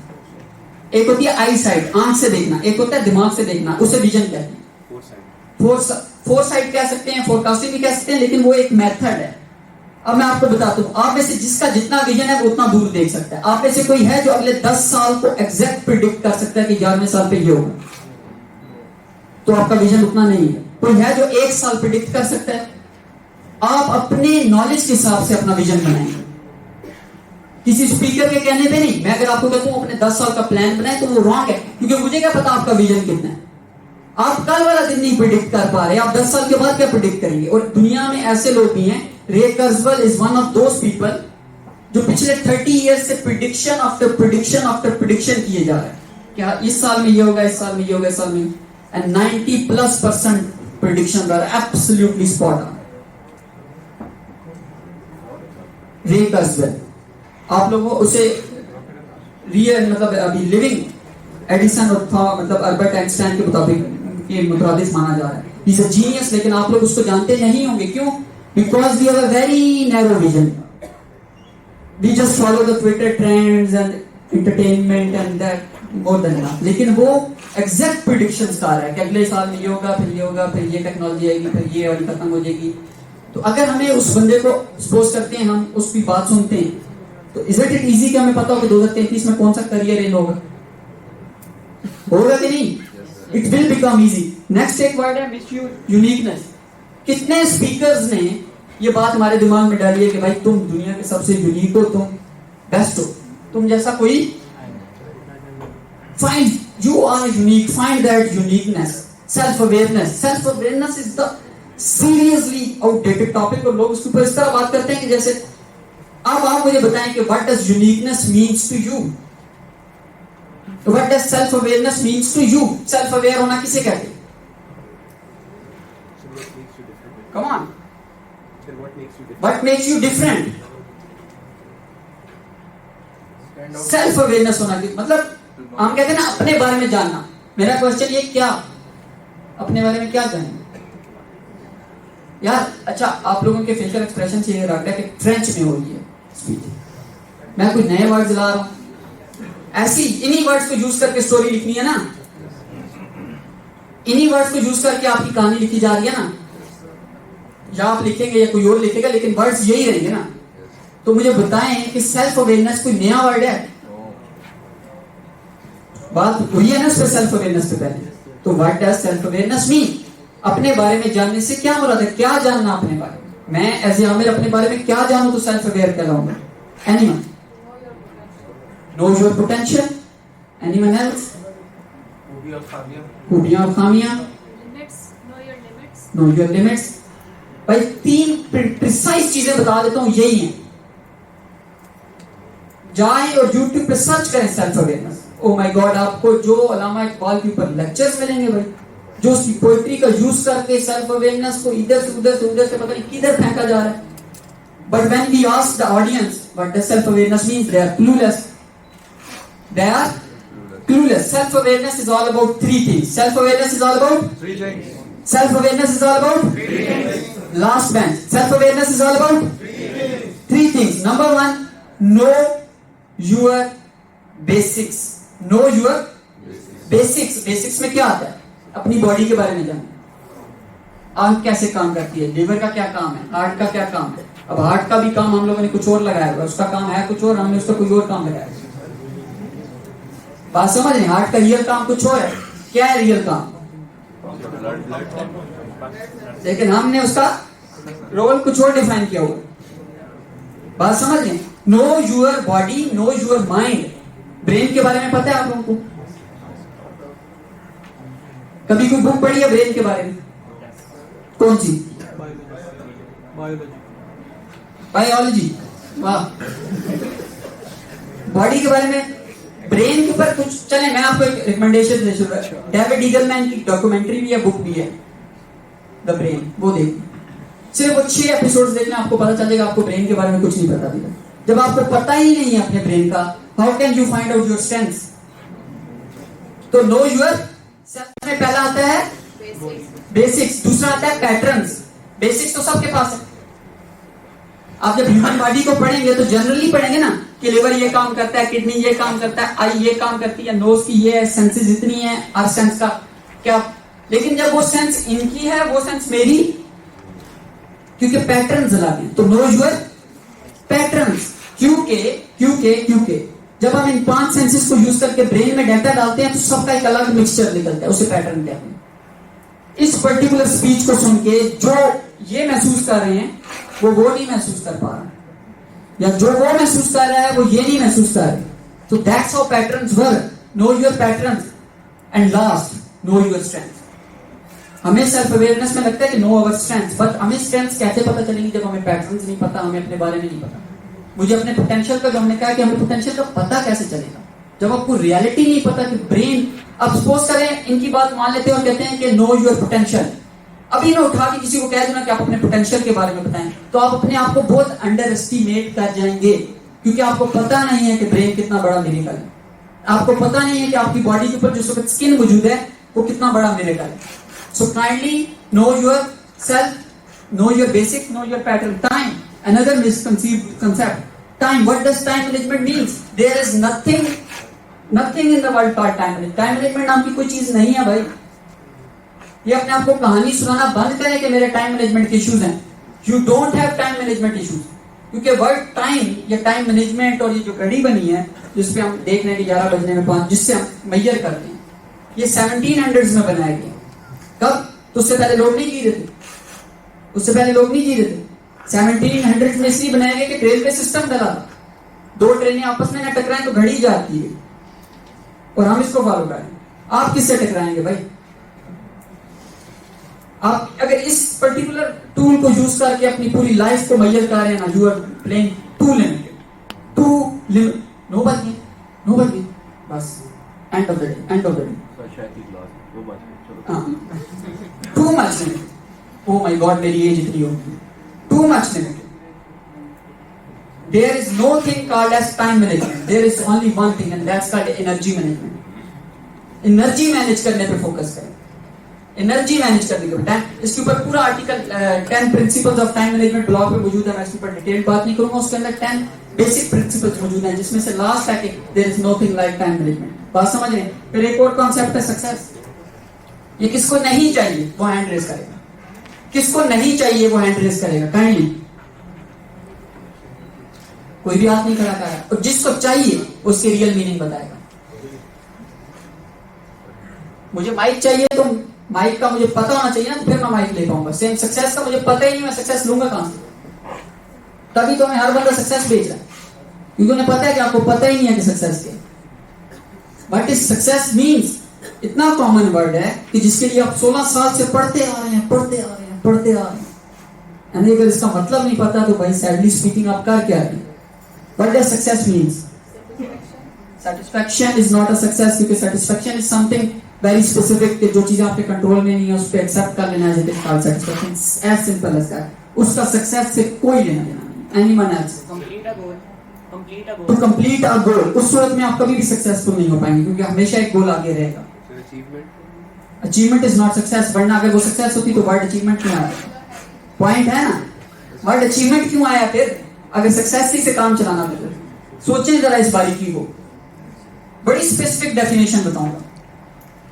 एक होती है आई साइड, आंख से देखना, एक होता है दिमाग से देखना, उसे विजन कहते हैं। फोर साइड कह सकते हैं, फोरकास्टिंग भी कह सकते हैं, लेकिन वो एक मेथड है। अब मैं आपको बताता हूं, आप में से जिसका जितना विजन है वो उतना दूर देख सकता है। आप में से कोई है जो अगले 10 साल को एग्जैक्ट प्रिडिक्ट कर सकता है कि 11वें साल पे ये होगा? तो आपका विजन उतना नहीं है। कोई है जो 1 साल प्रिडिक्ट कर सकता है? आप अपने नॉलेज के हिसाब से अपना विजन बनाएंगे, किसी स्पीकर के कहने पे नहीं। मैं अगर आपको कहता हूं अपने 10 साल का प्लान बनाए तो वो रॉन्ग है, क्योंकि मुझे क्या पता आपका विजन कितना है। आप कल वाला दिन नहीं प्रिडिक्ट कर पा रहे, आप 10 साल के बाद क्या प्रिडिक्ट करेंगे? और दुनिया में ऐसे लोग भी हैं, Ray Kurzweil is one of those people जो पिछले 30 इयर्स से prediction after prediction after prediction किए जा रहे हैं। क्या इस साल में ये होगा, इस साल में ये होगा, इस साल में, and 90+% prediction are absolutely spot on. Ray Kurzweil, आप लोगों उसे रियल मतलब अभी लिविंग एडिसन और मतलब अल्बर्ट आइंस्टाइन के मुताबिक के मुताबिक माना जा रहा है। ही इज अ जीनियस, लेकिन आप लोग उसको जानते नहीं होंगे। क्यों? Because we have a very narrow vision. We just follow the Twitter trends and entertainment and that more than that. लेकिन वो एग्जैक्ट प्रिडिक्शंस कर रहा है कि अगले साल में ये होगा, फिर ये होगा, फिर ये टेक्नोलॉजी आएगी, फिर ये वाली खत्म हो जाएगी। तो अगर हमें उस बंदे को सपोज करते हैं, हम उसकी बात सुनते हैं, तो इज इट इजी कि हमें पता हो कि 2033 में कौन सा करियर इन होगा कि नहीं? It will become easy. Next एक वर्ड है यूनिकनेस। कितने स्पीकर्स ने ये बात हमारे दिमाग में डाली है कि भाई तुम दुनिया के सबसे यूनिक हो, तुम बेस्ट हो, तुम जैसा कोई, find you are unique, find that uniqueness. Self awareness is the seriously outdated topic, और लोग उसके ऊपर इस तरह बात करते हैं कि जैसे अब आप मुझे बताएं कि what does uniqueness means to you? What does self awareness means to you? Self aware होना किसे कहते हैं? Come on, what makes you different? Self awareness होना मतलब हम कहते हैं ना अपने बारे में जानना। मेरा क्वेश्चन ये, क्या अपने बारे में क्या जानेंगे यार? अच्छा, आप लोगों के फेशियल एक्सप्रेशन से ये लग रहा है कि फ्रेंच में हो रही है स्पीच। मैं कुछ नए वर्ड्स ला रहा हूं, ऐसी इन्हीं वर्ड्स को यूज करके स्टोरी लिखनी है ना, इन्हीं वर्ड्स को यूज करके आपकी कहानी लिखी जा रही है ना, या आप लिखेंगे या कोई और लिखेगा, लेकिन वर्ड्स यही रहेंगे ना। तो मुझे बताएं कि सेल्फ अवेयरनेस कोई नया वर्ड है? बात हुई है ना उस पर, सेल्फ अवेयरनेस पे पहले। तो what does self awareness mean? अपने बारे में जानने से क्या मुराद है? क्या जानना अपने बारे में? मैं एज ए आमिर अपने बारे में क्या जानूं तो सेल्फ अवेयर कहलाऊंगा? Anyone? Know your potential? Anyone else? खूबियां और खामियां? Know your limits. भाई 3 प्रिसाइज चीजें बता देता हूं, यही है। जाएं और YouTube पे सर्च करें self awareness. Oh my God, आपको जो अल्लामा इकबाल के ऊपर लेक्चर्स मिलेंगे भाई, जो उसकी पोइट्री का यूज करके सेल्फ अवेयरनेस को इधर से उधर से पता नहीं किधर फेंका जा रहा है। But when we ask the audience what does self awareness mean, they are clueless. They are clueless. Self awareness is all about 3 things. Self awareness is all about 3 things. Self awareness is all about last bench. Self awareness is all about 3 things. Number 1, know your basics. Know your basics. Basics में क्या आता है? अपनी body के बारे में जानना। आंख कैसे काम करती है, लिवर का क्या काम है, हार्ट का क्या काम है। अब हार्ट का भी काम हम लोगों ने कुछ और लगाया हुआ, उसका काम है कुछ और, हमने उसका कोई और काम लगाया। बात समझ रहे हैं? हार्ट का रियल काम कुछ और है। क्या है रियल काम? लेकिन हमने उसका रोल कुछ और डिफाइन किया हुआ। बात समझ रहे हैं? Know your body, know your mind. Brain के बारे में पता है आप लोगों को? कभी कोई बुक पढ़ी है ब्रेन के बारे में? कौन सी? बायोलॉजी। वाह। बॉडी के बारे में, ब्रेन के ऊपर कुछ चले, मैं आपको एक रिकमेंडेशन दे दूंगा। डेविड ईगलमैन की डॉक्यूमेंट्री भी है, बुक भी है, द ब्रेन। वो देखिए, सिर्फ वो 6 एपिसोड्स देखना, आपको पता चलेगा आपको ब्रेन के बारे में कुछ नहीं पता था। जब आपको पता ही नहीं है अपने ब्रेन का, how can you find out your strengths? तो नो योर सेल्फ में पहला आता है बेसिक्स, दूसरा आता है पैटर्न्स। बेसिक्स तो सबके पास है। आप जब ह्यूमन बॉडी को पढ़ेंगे तो जनरली पढ़ेंगे ना कि लिवर ये काम करता है, किडनी ये काम करता है, आई ये काम करती है, नोज की ये सेंसेस इतनी है, हर सेंस का क्या। लेकिन जब वो सेंस इनकी है, वो सेंस मेरी, क्योंकि पैटर्न्स लगा दें। तो नो योर पैटर्न्स। क्योंकि जब हम इन 5 सेंसेस को यूज करके ब्रेन में डाटा डालते हैं तो सबका एक अलग मिक्सचर निकलता है, उसे पैटर्न कहते हैं। इस पर्टिकुलर स्पीच को सुन के जो ये महसूस कर रहे हैं वो नहीं महसूस कर पा रहा, या जो वो महसूस कर रहा है वो ये नहीं महसूस कर रहे। तो that's how patterns work. Know your patterns. And last, know your strengths. हमें सेल्फ अवेयरनेस में लगता है कि नो अवर स्ट्रेंथ्स, बट हमें स्ट्रेंथ्स कैसे पता चलेंगी जब हमें पैटर्न्स नहीं पता, हमें अपने बारे में नहीं पता। मुझे अपने पोटेंशियल का, जो हमने कहा कि हमें पोटेंशियल का पता कैसे चलेगा जब आपको रियलिटी नहीं पता कि ब्रेन। अब सपोज करें इनकी बात मान लेते हैं और कहते हैं कि नो योर पोटेंशियल। अभी ना उठा के किसी को कह देना कि आप अपने पोटेंशियल के बारे में बताएं, तो आप अपने आप को बहुत अंडर एस्टिमेट कर जाएंगे, क्योंकि आपको पता नहीं है कि ब्रेन कितना बड़ा मिरेकल है। आपको पता नहीं है कि आपकी बॉडी के ऊपर जो स्किन मौजूद है वो कितना बड़ा मिरेकल है। So kindly know your self, know your basic, know your pattern. Time, another misconceived concept. Time, what does time management means? There is nothing in the world called time management. Time management नाम की कोई चीज नहीं है भाई। ये अपने आप को कहानी सुनाना बंद करें कि मेरे टाइम मैनेजमेंट के इश्यूज हैं। You don't have time management issues, क्योंकि वर्ड टाइम या टाइम मैनेजमेंट और ये जो घड़ी बनी है जिसपे हम देख रहे हैं कि 11 बजने में 5, जिससे हम मेजर करते हैं, ये 1700s में बनाया गया। कब? तो उससे पहले लोग नहीं जी रहे थे, उससे पहले लोग नहीं जी रहे थे। 1700 में इसलिए बनाया गया कि रेलवे सिस्टम डला था, 2 ट्रेनें आपस में न टकराएं तो घड़ी जाती है, और हम इसको फॉलो करें। आप किससे टकराएंगे भाई? आप अगर इस पर्टिकुलर टूल को यूज करके अपनी पूरी लाइफ को मेजर कर रहे हैं ना, you are playing too limited, nobody, बस end of the day. Too much limited. Oh my God, मेरी एज इतनी होगी। Too much limited. There is no thing called as time management. There is only one thing, and that's called energy management. Energy manage करने पे focus करें। Energy manage करने के time, इसके ऊपर पूरा article 10 principles of time management blog पे मौजूद है, मैं इसके ऊपर डिटेल बात नहीं करूंगा। उसके अंदर 10 बेसिक प्रिंसिपल्स मौजूद हैं, जिसमें से लास्ट है कि there is nothing like time management. बात समझ रहे हैं? फिर एक और कॉन्सेप्ट है सक्सेस। ये किसको नहीं चाहिए वो हैंड रेज करेगा, किसको नहीं चाहिए वो हैंड रेज करेगा काइंडली। कोई भी हाथ नहीं खड़ा कर रहा, और जिसको चाहिए उसकी रियल मीनिंग बताएगा। मुझे माइक चाहिए तो माइक का मुझे पता होना चाहिए ना, तो फिर मैं माइक ले पाऊंगा। सेम सक्सेस का मुझे पता ही नहीं, मैं सक्सेस लूंगा कहां से? तभी तो मैं हर बंदा सक्सेस बेच रहा है, क्योंकि उन्हें पता है कि आपको पता ही नहीं है कि सक्सेस क्या है। बट इस सक्सेस मीन्स इतना कॉमन वर्ड है कि जिसके लिए आप 16 साल से पढ़ते आ रहे हैं, पढ़ते आ रहे हैं, पढ़ते आ रहे हैं। यानी अगर इसका मतलब नहीं पता तो भाई सैडली स्पीकिंग आप कर क्या रहे हैं? What does success means? Satisfaction is not a success, क्योंकि satisfaction is something very specific कि जो चीजें आपके कंट्रोल में नहीं है उस पर एक्सेप्ट कर लेना है। It is called satisfaction. As simple as that. उसका सक्सेस से कोई लेना देना नहीं। Anyone else? Complete a goal. Complete a To goal. complete a goal, उस सूरत में आप कभी भी सक्सेसफुल नहीं हो पाएंगे, क्योंकि हमेशा एक गोल आगे रहेगा। Achievement is not success, वरना अगर वो सक्सेस होती तो वर्ड अचीवमेंट क्यों आया? पॉइंट है ना, वर्ड अचीवमेंट क्यों आया फिर? अगर सक्सेस से काम चलाना तो सोचें जरा इस बारीकी को। बड़ी स्पेसिफिक डेफिनेशन बताऊंगा,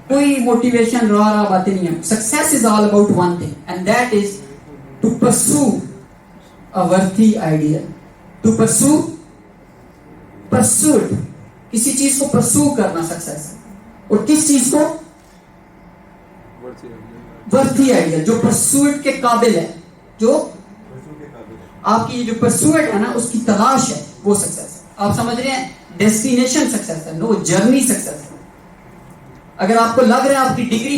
कोई मोटिवेशन रहा बातें नहीं है। Success is all about one thing, and that is to pursue a worthy ideal. To pursue, pursuit, किसी चीज को परस्यू करना सक्सेस है। और किस चीज को? वर्थी आइडियल, जो परस्यूट के काबिल है, जो आपकी जो परस्यूट है ना उसकी तलाश है, वो सक्सेस है। आप समझ रहे हैं? डेस्टिनेशन सक्सेस है, नो जर्नी सक्सेस है। अगर आपको लग रहा है आपकी डिग्री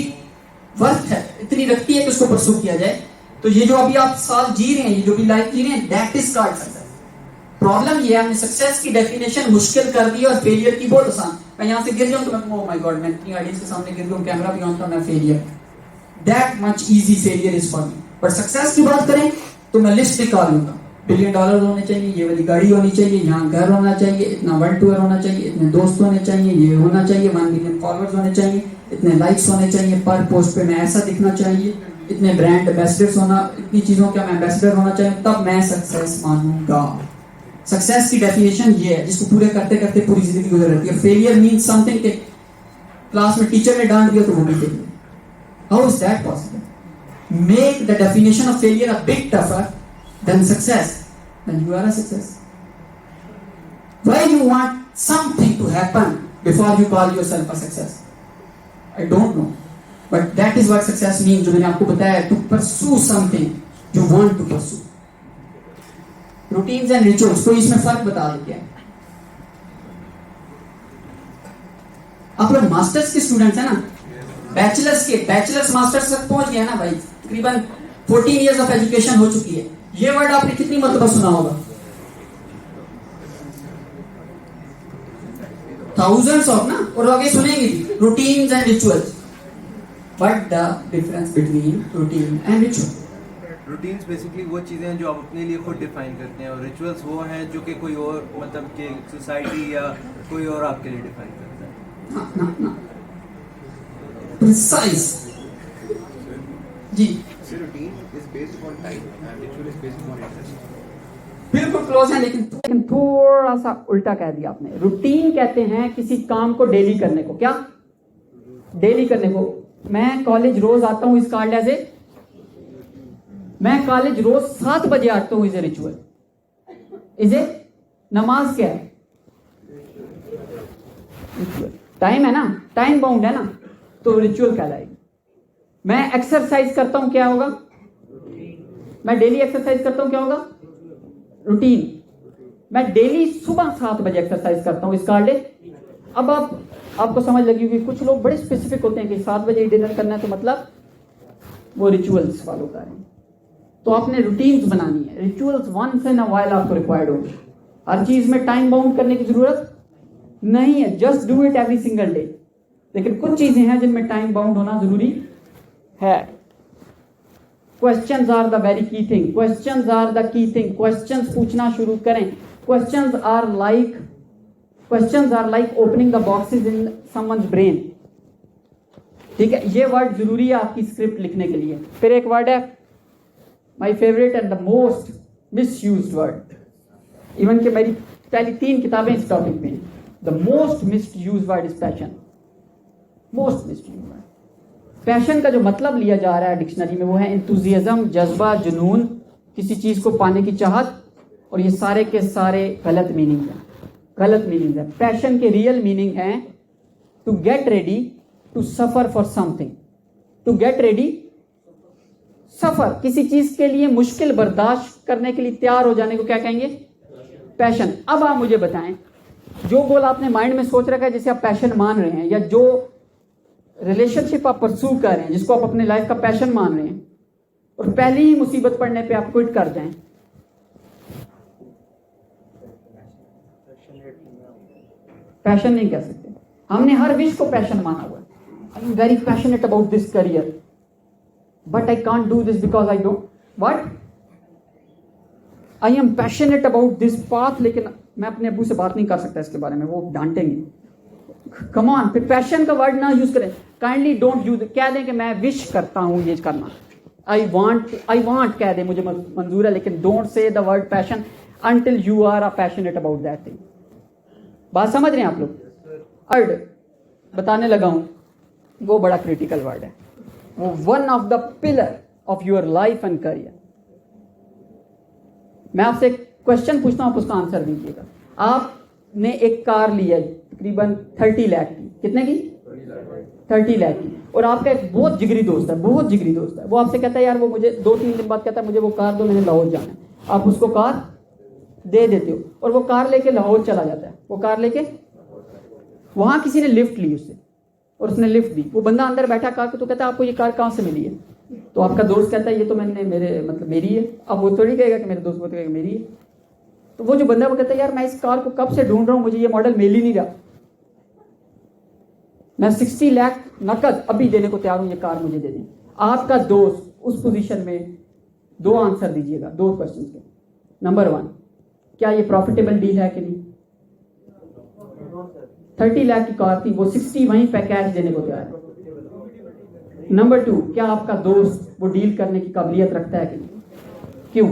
वर्थ है, इतनी रखती है कि उसको परस्यू किया जाए, तो ये जो अभी आप साल जी रहे हैं, ये जो भी लाइफ जी रहे हैं, that is called success. Problem ये है हमने सक्सेस की डेफिनेशन मुश्किल कर दी और फेलियर की बहुत आसान। मैं यहां से गिर जाऊं तो मैं कहूं ओह माय गॉड, मैं इतनी ऑडियंस के सामने गिर गया, कैमरा भी ऑन था, मैं failure. That much easy failure is for me. पर सक्सेस की बात करें तो मैं लिस्ट निकालूंगा, $1 बिलियन होने चाहिए, ये वाली गाड़ी होनी चाहिए, यहाँ घर होना चाहिए, इतना वर्ल्ड टूर होना चाहिए, इतने दोस्त होने चाहिए, ये होना चाहिए, 1 मिलियन फॉलोअर्स होने चाहिए, इतने लाइक्स होने चाहिए, पर पोस्ट पे मैं ऐसा दिखना चाहिए, इतने ब्रांड एम्बेसडर्स होना, इतनी चीजों का मैं एम्बेसडर होना चाहिए, तब मैं सक्सेस मानूंगा। सक्सेस की डेफिनेशन ये है, जिसको पूरे करते करते पूरी जिंदगी गुजर जाती है। फेलियर मीन्स समथिंग कि क्लास में टीचर ने डांट दिया तो वो भी failure. How is that possible? Make the definition of failure a bit tougher than success, then you are a success. Why you want something to happen before you call yourself a success? I don't know, but that is what success means. जो मैंने आपको बताया, to pursue something you want to pursue. Routines and rituals, कोई इसमें फर्क बता दे क्या? आप लोग मास्टर्स के स्टूडेंट्स हैं ना, बैचलर्स मास्टर्स तक पहुंच गया ना भाई, तकरीबन 14 इयर्स ऑफ एजुकेशन हो चुकी है। ये वर्ड आपने कितनी मरतबा सुना होगा? थाउजेंड्स ऑफ ना, और आगे सुनेंगे भी। Routines and rituals, what the difference between routine and ritual? Routines basically वो चीज़ें हैं जो आप अपने लिए खुद डिफाइन करते हैं, और रिचुअल्स वो हैं जो कि कोई और मतलब कि सोसाइटी या कोई और आपके लिए डिफाइन करता है। ना प्रिसाइज जी। routine is based upon time and ritual is based upon interest. बिल्कुल क्लोज है, लेकिन थोड़ा सा उल्टा कह दिया आपने। रूटीन कहते हैं किसी काम को डेली करने को। क्या? डेली करने को। मैं कॉलेज रोज आता हूं, इस कॉल्ड एज ए, मैं कॉलेज रोज 7 बजे आता हूं, is a ritual. Is a नमाज क्या है? रिचुअल। टाइम है ना, टाइम बाउंड है ना, तो रिचुअल कहलाएगी। मैं एक्सरसाइज करता हूं, क्या होगा? मैं डेली एक्सरसाइज करता हूं, क्या होगा? रूटीन। मैं डेली सुबह 7 बजे एक्सरसाइज करता हूं, इस कॉल्ड ए। अब आपको समझ लगी होगी, कुछ लोग बड़े स्पेसिफिक होते हैं कि 7 बजे डिनर करना है, तो मतलब वो रिचुअल्स फॉलो कर रहे हैं। तो आपने रूटीन्स बनानी है। Rituals once in a while आपको रिक्वायर्ड होगी। हर चीज में टाइम बाउंड करने की जरूरत नहीं है, just do it every single day. लेकिन कुछ चीजें हैं जिनमें टाइम बाउंड होना जरूरी है। Questions are the very key thing. Questions are the key thing. Questions पूछना शुरू करें। Questions are like opening the boxes in someone's brain. ठीक है, ये वर्ड जरूरी है आपकी स्क्रिप्ट लिखने के लिए। फिर एक वर्ड है my favourite and the most misused word, even कि मेरी पहली 3 किताबें इस टॉपिक में, the most misused word is passion. Most misused word. Passion का जो मतलब लिया जा रहा है डिक्शनरी में वो है एंथुजियाज्म, जज्बा, जुनून, किसी चीज को पाने की चाहत, और ये सारे के सारे गलत मीनिंग है, गलत मीनिंग है। पैशन के रियल मीनिंग है to get ready to suffer for something, to get ready suffer, किसी चीज के लिए मुश्किल बर्दाश्त करने के लिए तैयार हो जाने को क्या कहेंगे? पैशन। अब आप मुझे बताएं, जो गोल आपने माइंड में सोच रखा है, जिसे आप पैशन मान रहे हैं, या जो रिलेशनशिप आप परस्यू कर रहे हैं जिसको आप अपने लाइफ का पैशन मान रहे हैं, और पहली ही मुसीबत पड़ने पे आप क्विट कर जाएं, पैशन नहीं कह सकते। हमने हर विश को पैशन माना हुआ है। I am very passionate about this career but I can't do this because I don't what, I am passionate about this path, लेकिन मैं अपने अब्बू से बात नहीं कर सकता इसके बारे में, वो डांटेंगे। कम ऑन, फिर पैशन का वर्ड ना यूज करें, काइंडली डोंट यूज, कह दें कि मैं विश करता हूं ये करना, आई वांट कह दें, मुझे मंजूर है, लेकिन don't say the word passion until you are a passionate about that thing. बात समझ रहे हैं आप लोग? अर्ड बताने लगा हूं, वो बड़ा क्रिटिकल वर्ड है, वो one of the pillar of your life and career. मैं आपसे एक क्वेश्चन पूछता हूं, आप उसका आंसर दीजिएगा। आपने एक कार ली है तकरीबन 30 लाख की, कितने की? 30 लाख की, और आपका एक बहुत जिगरी दोस्त है, बहुत जिगरी दोस्त है, वो आपसे कहता है यार वो मुझे 2-3 दिन बाद कहता है मुझे वो कार दो, मैंने लाहौर जाना है। आप उसको कार दे देते हो, और वो कार लेके लाहौर चला जाता है। वो कार लेके वहां किसी ने लिफ्ट ली उससे, और उसने लिफ्ट दी, वो बंदा अंदर बैठा कार को, तो कहता है आपको ये कार कहां से मिली है? तो आपका दोस्त कहता है ये तो मैंने मेरी है। अब वो थोड़ी कहेगा कि मेरे दोस्त को, कहेगा मेरी है। तो वो जो बंदा वो कहता है यार मैं इस कार को कब से ढूंढ रहा हूं, मुझे ये मॉडल मिल ही नहीं रहा, मैं 60 लाख नकद अभी देने को तैयार हूं, ये कार मुझे दे दें। आपका दोस्त उस पोजीशन में 2 आंसर दीजिएगा 2 क्वेश्चन के। नंबर 1, क्या ये प्रॉफिटेबल डील है कि नहीं? 30 लाख की कार थी, वो 60 वहीं पे कैश देने को तैयार है। नंबर 2, क्या आपका दोस्त वो डील करने की काबिलियत रखता है कि नहीं? क्यों?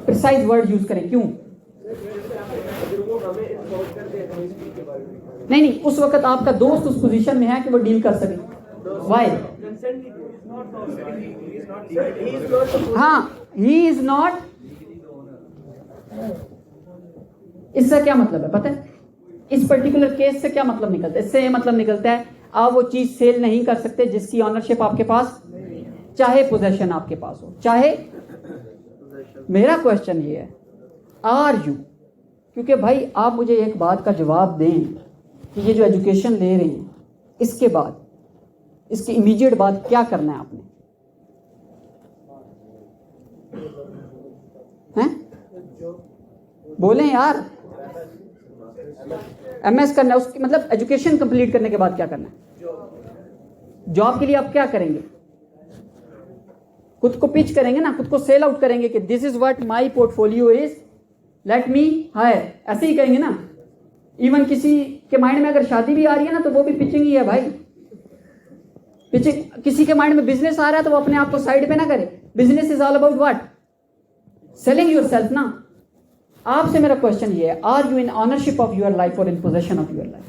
प्रिसाइज वर्ड यूज करें, क्यों? नहीं, उस वक्त आपका दोस्त उस पोजीशन में है कि वो डील कर सके। वाई? हाँ, ही इज नॉट। इससे क्या मतलब है पता है? इस पर्टिकुलर केस से क्या मतलब निकलता है? इससे ये मतलब निकलता है आप वो चीज सेल नहीं कर सकते जिसकी ऑनरशिप आपके पास, चाहे पोजेशन आपके पास हो, चाहे। मेरा क्वेश्चन ये है, आर यू, क्योंकि भाई आप मुझे एक बात का जवाब दें कि ये जो एजुकेशन ले रहे हैं इसके बाद, इसके इमीडिएट बाद क्या करना है आपने? हैं? बोलें यार। एमएस करना है, उसकी मतलब एजुकेशन कंप्लीट करने के बाद क्या करना है? जॉब के लिए आप क्या करेंगे? खुद को पिच करेंगे ना, खुद को सेल आउट करेंगे कि this is what my portfolio is, let me hire, ऐसे ही कहेंगे ना। इवन किसी के माइंड में अगर शादी भी आ रही है ना तो वो भी पिचिंग ही है भाई। पिचिंग। किसी के माइंड में बिजनेस आ रहा है तो वो अपने आप को साइड पे ना करे। Business is all about what? Selling yourself ना। आपसे मेरा क्वेश्चन ये है, are you in ownership of your life और in possession of your life?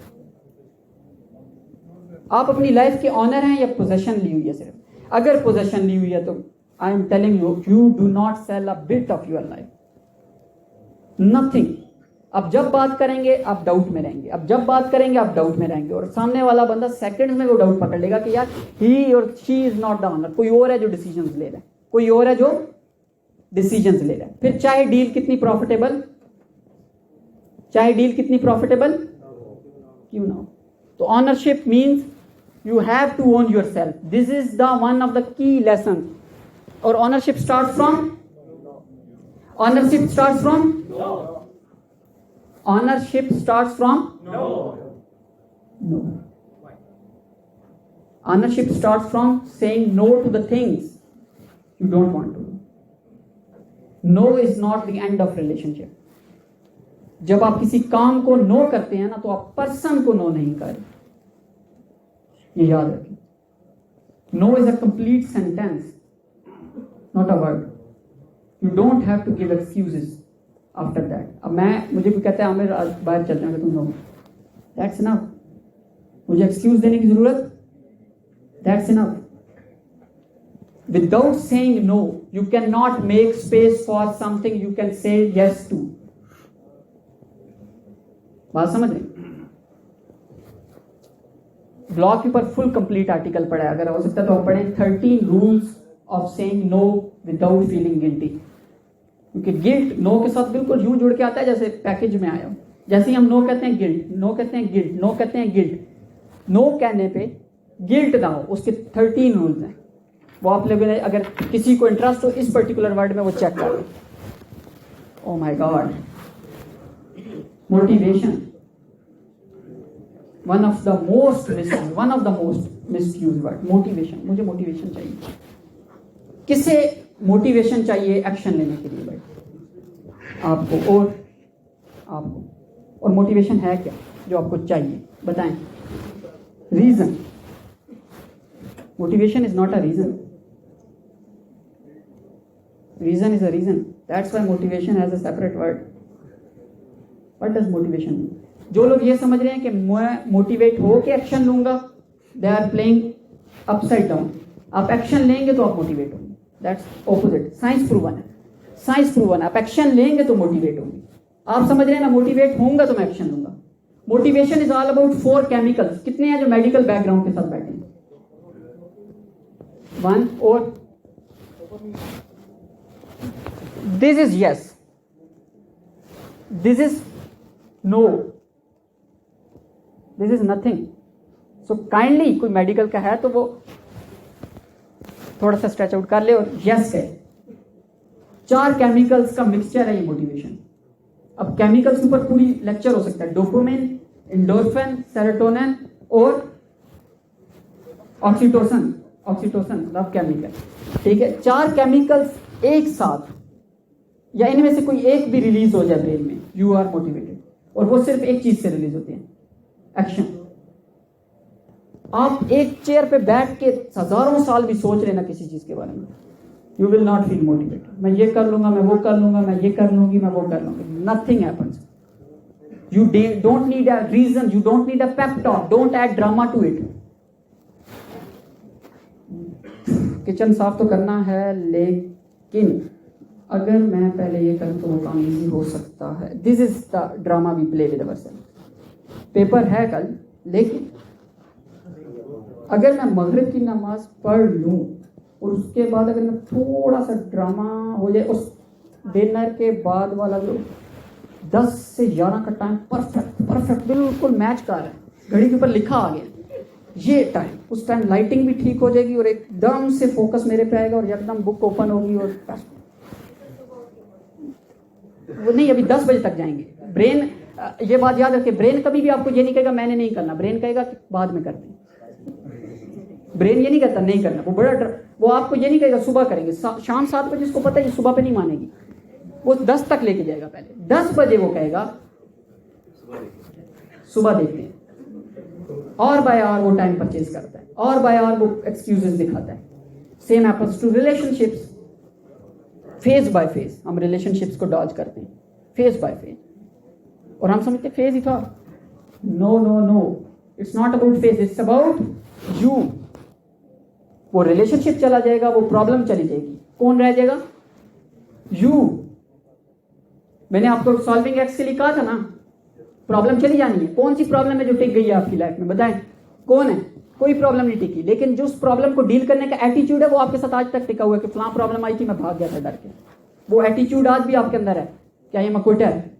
आप अपनी लाइफ के ऑनर हैं या पोजेशन ली हुई है सिर्फ? अगर पोजेशन ली हुई है तो I am telling you, you do not sell a bit of your life, nothing. अब जब बात करेंगे आप डाउट में रहेंगे, अब जब बात करेंगे आप डाउट में रहेंगे, और सामने वाला बंदा सेकंड्स में वो डाउट पकड़ लेगा कि यार ही और she is not the owner, कोई और है जो डिसीजंस ले रहा है, कोई और है जो डिसीजंस ले रहा है। फिर चाहे डील कितनी प्रॉफिटेबल, चाहे डील कितनी प्रॉफिटेबल क्यों ना हो, तो ownership means you have to own yourself. This is the one of the key lesson. और ownership starts from, ownership starts from, ownership starts from no. Ownership starts from saying no to the things you don't want to do. No is not the end of relationship. जब आप किसी काम को no करते हैं ना तो आप पर्सन को नो नहीं कर रहे, ये याद रखें. No is a complete sentence, not a word. You don't have to give excuses after that. अब मुझे कोई कहता है आमिर आज बाहर चल रहे हैं, तुम लोग, that's enough. मुझे excuse देने की जरूरत, that's enough. Without saying no, you cannot make space for something you can say yes to. बात समझ रहे? ब्लॉग के ऊपर फुल कंप्लीट आर्टिकल पढ़ा है, अगर हो सकता है तो आप पढ़ें 13 rules of saying no without feeling guilty. क्योंकि गिल्ट नो के साथ बिल्कुल यूं जुड़ के आता है जैसे पैकेज में आया हो. जैसे ही हम नो कहते हैं गिल्ट, नो कहते हैं गिल्ट, नो कहते हैं गिल्ट, नो कहने पे गिल्ट ना हो, उसके 13 रूल्स हैं. वो आप लोगों ने अगर किसी को इंटरेस्ट हो इस पर्टिकुलर वर्ड में वो चेक कर लो. Oh my God, motivation, one of the most misused word. Motivation, मुझे मोटिवेशन चाहिए. किसे मोटिवेशन चाहिए एक्शन लेने के लिए भाई? आपको. और आपको. और मोटिवेशन है क्या जो आपको चाहिए, बताएं. Reason. Motivation is not a reason. Reason is a reason. That's why motivation has a separate word. What does motivation mean? जो लोग ये समझ रहे हैं कि मैं मोटिवेट हो के एक्शन लूंगा, they are playing upside down. आप एक्शन लेंगे तो आप मोटिवेट होंगे. That's opposite. साइंस प्रूवन है. साइंस प्रूवन है. आप एक्शन लेंगे तो मोटिवेट होंगे. आप समझ रहे हैं मैं मोटिवेट होऊंगा तो मैं एक्शन लूंगा. Motivation is all about 4 chemicals. कितने हैं जो मेडिकल बैकग्राउंड के साथ बैठे हैं? 1 और this is yes, this is no, this is nothing. So kindly कोई मेडिकल का है तो वो थोड़ा सा स्ट्रेच आउट कर ले और यस कहे. 4 केमिकल्स का मिक्सचर है ये मोटिवेशन. अब केमिकल्स के ऊपर पूरी लेक्चर हो सकता है. डोपामिन, एंडोर्फिन, सेरोटोनिन और ऑक्सीटोसिन. Oxytocin love chemical. ठीक है, 4 केमिकल्स एक साथ या इनमें से कोई एक भी रिलीज हो जाए ब्रेन में, यू आर मोटिवेटेड. और वो सिर्फ एक चीज से रिलीज होते हैं, एक्शन. आप एक चेयर पे बैठ के हजारों साल भी सोच लेना किसी चीज के बारे में, you will not feel motivated. मैं ये कर लूंगा, मैं वो कर लूंगा, मैं ये कर लूंगी, मैं वो कर लूंगी. Nothing happens. You don't need a reason, you don't need a pep talk, don't add drama to it. Kitchen साफ तो करना है, लेकिन अगर मैं पहले ये करूं तो वो काम इजी हो सकता है. This is the drama we play with ourselves. Paper है कल, लेकिन अगर मैं मगरिब की नमाज पढ़ लूं और उसके बाद अगर मैं थोड़ा सा ड्रामा हो जाए, उस डिनर के बाद वाला जो 10 से 11 का टाइम परफेक्ट बिल्कुल मैच कर रहा है, घड़ी के ऊपर लिखा आ गया ये टाइम, उस टाइम लाइटिंग भी ठीक हो जाएगी और एकदम से फोकस मेरे पे आएगा और एकदम बुक ओपन होगी. और वो नहीं, अभी 10 बजे तक जाएंगे. ब्रेन, ये बात याद रखे, ब्रेन कभी भी आपको ये नहीं कहेगा मैंने नहीं करना. ब्रेन कहेगा कि बाद में करते हैं. ब्रेन ये नहीं कहता नहीं करना. वो आपको ये नहीं कहेगा सुबह करेंगे. शाम 7 बजे इसको पता है ये सुबह पे नहीं मानेगी, वो 10 तक लेके जाएगा. पहले 10 बजे वो कहेगा सुबह देखते हैं, और बाय आवर वो टाइम परचेज करता है, और बाय आवर वो एक्सक्यूजेस दिखाता है. Same happens to relationships. Phase by phase हम रिलेशनशिप्स को डॉज करते हैं, फेज बाय फेज. और हम समझते फेज ही था. No no no, it's not about phase, it's about you. वो रिलेशनशिप चला जाएगा, वो प्रॉब्लम चली जाएगी, कौन रह जाएगा? यू. मैंने आपको सॉल्विंग एक्स के लिए कहा था ना, प्रॉब्लम चली जानी है. कौन सी प्रॉब्लम है जो टिक गई है आपकी लाइफ में, बताएं कौन है? कोई प्रॉब्लम नहीं टिकी, लेकिन जो उस प्रॉब्लम को डील करने का एटीट्यूड है वो आपके साथ आज तक टिका हुआ है कि फलां प्रॉब्लम आई थी मैं भाग गया था डर के. वो एटीट्यूड आज भी आपके अंदर है. क्या ये मैं क्विटर है?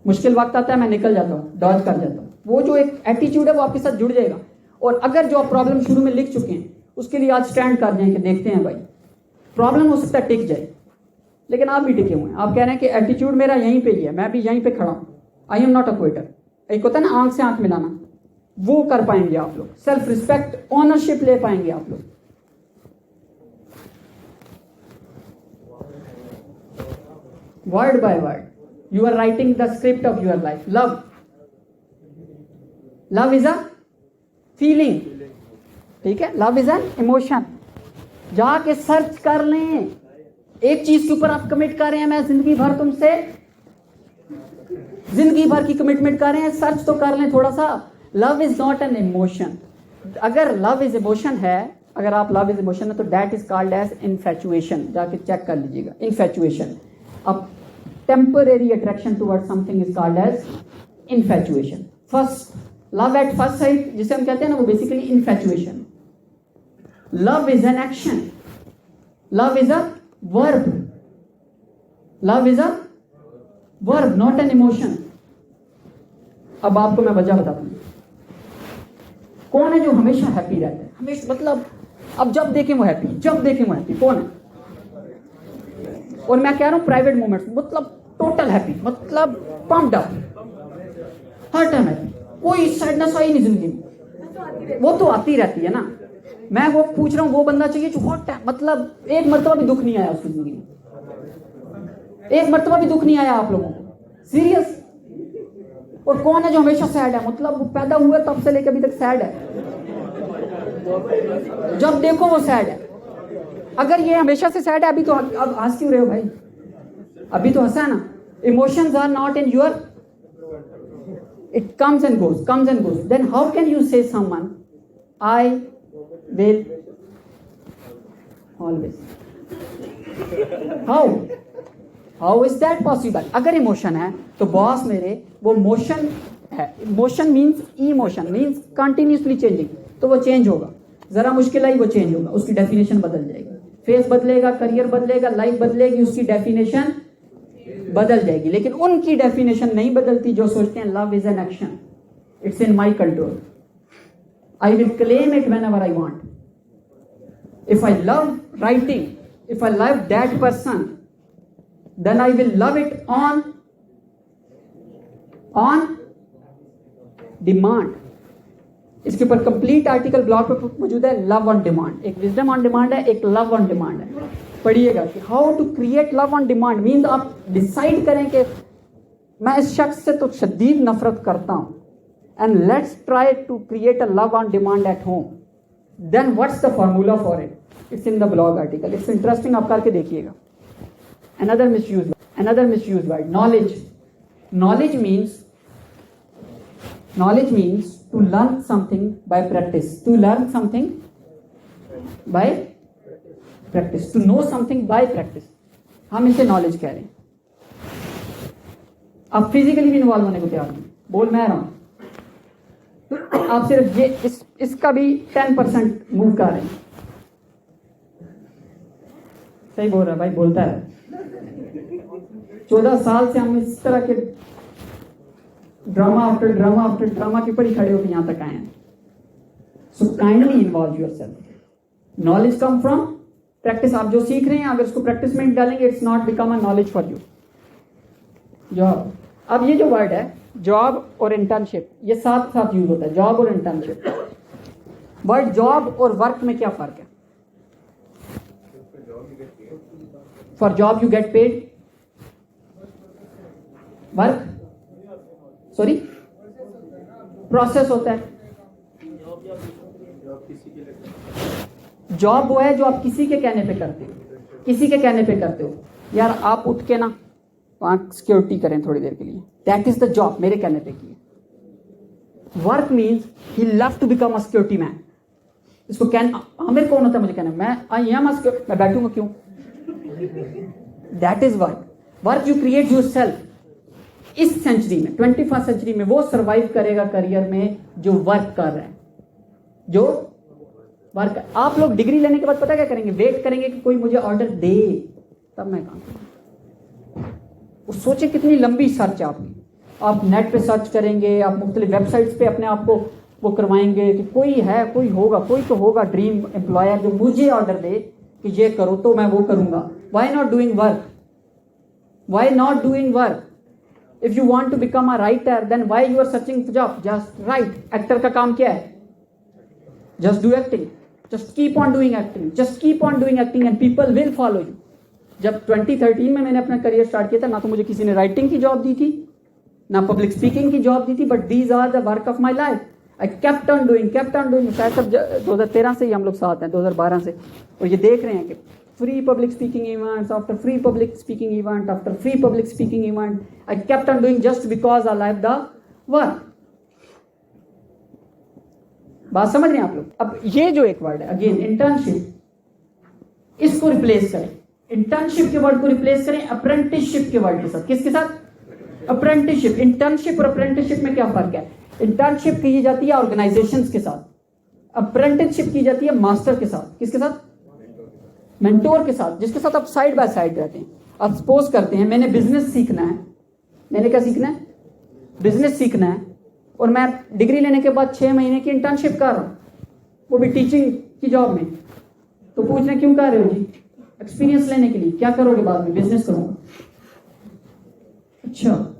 मुश्किल वक्त आता है मैं निकल जाता हूँ, डॉज कर जाता हूँ. वो जो एक एटीट्यूड है वो आपके साथ जुड़ जाएगा. और अगर जो आप प्रॉब्लम शुरू में लिख चुके हैं उसके लिए आज स्टैंड कर जाए कि देखते हैं भाई प्रॉब्लम हो सकता है टिक जाए, लेकिन आप भी टिके हुए हैं. आप कह रहे हैं कि एटीट्यूड मेरा यहीं पे ही है, मैं भी यहीं पे खड़ा हूं, I am not a Quetta. एक होता है ना आंख से आंख मिलाना, वो कर पाएंगे आप लोग. सेल्फ रिस्पेक्ट, ऑनरशिप ले पाएंगे आप लोग. Word by word you are writing the script of your life. Love is a feeling, ठीक है। Love is an emotion. जाके सर्च कर लें, एक चीज के ऊपर आप कमिट कर रहे हैं, मैं जिंदगी भर तुमसे, जिंदगी भर की कमिटमेंट कर रहे हैं, सर्च तो कर लें थोड़ा सा। Love is not an emotion. अगर लव इज इमोशन है, अगर आप लव इज इमोशन है तो that is called as infatuation. जाके चेक कर लीजिएगा, इन्फैचुएशन। अब temporary attraction towards something is called as infatuation. First love at first sight जिसे हम कहते हैं ना, वो basically infatuation. Love is an action, love is a verb, love is a verb not an emotion. अब आपको मैं वजह बताता हूं। कौन है जो हमेशा हैप्पी रहता है, हमेशा, मतलब अब जब देखें वो हैप्पी, जब देखें वो हैप्पी, कौन है? और मैं कह रहा हूं प्राइवेट मोमेंट्स, मतलब टोटल हैप्पी, मतलब पम्प्ड अप, हर टाइम हैप्पी, कोई सैडनेस आई नहीं जिंदगी में। वो तो आती रहती है ना। मैं वो पूछ रहा हूं, वो बंदा चाहिए जो हर टाइम, मतलब एक मर्तबा भी दुख नहीं आया उसकी जिंदगी में, एक मर्तबा भी दुख नहीं आया आप लोगों को, सीरियस। और कौन है जो हमेशा सैड है, मतलब वो पैदा हुआ तब से लेकर अभी तक सैड है, जब देखो वो सैड है। अगर ये हमेशा से सैड है, अभी तो अब हंस क्यों रहे हो भाई? अभी तो हंसा है ना। Emotions are not in your, it comes and goes, comes and goes. Then how can you say someone I will always? How is that possible? अगर इमोशन है तो बॉस मेरे, वो मोशन है। Motion means emotion means continuously changing, तो वो change होगा। जरा मुश्किल आई वो चेंज होगा, उसकी डेफिनेशन बदल जाएगी। फेस बदलेगा, करियर बदलेगा, लाइफ बदलेगी, उसकी डेफिनेशन बदल जाएगी। लेकिन उनकी डेफिनेशन नहीं बदलती जो सोचते हैं love is an action, it's in my control, I will claim it when ever I want. If I love writing, if I love that person, then I will love it on demand। इसके ऊपर complete article blog पे मौजूद है, love on demand. एक wisdom on demand है, एक love on demand है। पढ़िएगा कि how to create love on demand. Means आप डिसाइड करें कि मैं इस शख्स से तो शदीद नफरत करता हूं, and let's try to create a love on demand at home. Then what's the formula for it? It's in the blog article, it's interesting, आप करके देखिएगा। Another misuse word, knowledge. Knowledge means to learn something by practice. To learn something by practice. To know something by practice. हम इसे knowledge कह रहे हैं। आप physically भी इन्वॉल्व होने को तैयार नहीं, बोल मैं रहा हूं। आप सिर्फ ये इसका भी 10% मूव कर रहे हैं। सही बोल रहा है भाई, बोलता है। 14 साल से हम इस तरह के ड्रामा आफ्टर ड्रामा के ऊपर ही खड़े होकर यहां तक आए हैं। So kindly involve yourself. Knowledge come from practice. आप जो सीख रहे हैं अगर उसको प्रैक्टिस में डालेंगे, it's not become a knowledge for you. Job, अब ये जो वर्ड है जॉब और इंटर्नशिप, ये साथ साथ यूज होता है, जॉब और इंटर्नशिप। वर्ड जॉब और वर्क में क्या फर्क है? For job you get paid, work sorry process होता है। जॉब वो है जो आप किसी के कहने पे करते हो, किसी के कहने पे करते हो। यार आप उठ के ना वहां सिक्योरिटी करें थोड़ी देर के लिए, दैट इज द जॉब, मेरे कहने पे की। Work means he love to become a security man. इसको मेरे कौन होता है मुझे कहना, मैं आई एम अ सिक्योरिटी, मैं बैठूंगा क्यों? That is work. Work you create your self. इस सेंचुरी में, 21st सेंचुरी में वो सरवाइव करेगा करियर में जो वर्क कर रहा है, जो वर्क। आप लोग डिग्री लेने के बाद पता क्या करेंगे? वेट करेंगे कि कोई मुझे ऑर्डर दे तब मैं काम करूंगा। सोचे कितनी लंबी सर्च है आपकी। आप नेट पे सर्च करेंगे, आप मुख्तलिफ वेबसाइट्स पे अपने आप को वो करवाएंगे कि कोई है, कोई होगा, कोई तो होगा ड्रीम एम्प्लॉयर जो मुझे ऑर्डर दे कि ये करो तो मैं वो करूंगा। Why not doing work? Why not doing work? If you want to become a writer, then why you are searching for job? Just write. Actor का काम क्या है? Just do acting. Just keep on doing acting. Just keep on doing acting and people will follow you. जब 2013 में मैंने अपना career start किया था, ना तो मुझे किसी ने राइटिंग की जॉब दी थी, ना पब्लिक स्पीकिंग की जॉब दी थी, but these are the work of my life. I kept on doing. शायद सब 2013 से ही हम लोग साथ हैं, 2012 से, और ये देख रहे हैं कि free public speaking events after free public speaking event after free public speaking event, I kept on doing just because I like the work. बात समझ रहे हैं आप लोग? अब ये जो एक वर्ड है अगेन इंटर्नशिप, इसको रिप्लेस करें, इंटर्नशिप के वर्ड को रिप्लेस करें अप्रेंटिसशिप के वर्ड के साथ। किसके साथ? अप्रेंटिसशिप। इंटर्नशिप और अप्रेंटिसशिप में क्या फर्क है? इंटर्नशिप की जाती है ऑर्गेनाइजेशंस के साथ, अप्रेंटिसशिप की जाती है मास्टर के साथ। किसके साथ? मेंटोर के साथ, जिसके साथ आप साइड बाय साइड रहते हैं। आप सपोज करते हैं मैंने बिजनेस सीखना है, मैंने क्या सीखना है? बिजनेस सीखना है, और मैं डिग्री लेने के बाद 6 महीने की इंटर्नशिप कर रहा हूं, वो भी टीचिंग की जॉब में। तो पूछ रहे क्यों कर रहे हो जी? एक्सपीरियंस लेने के लिए। क्या करोगे बाद में? बिजनेस करूंगा। अच्छा,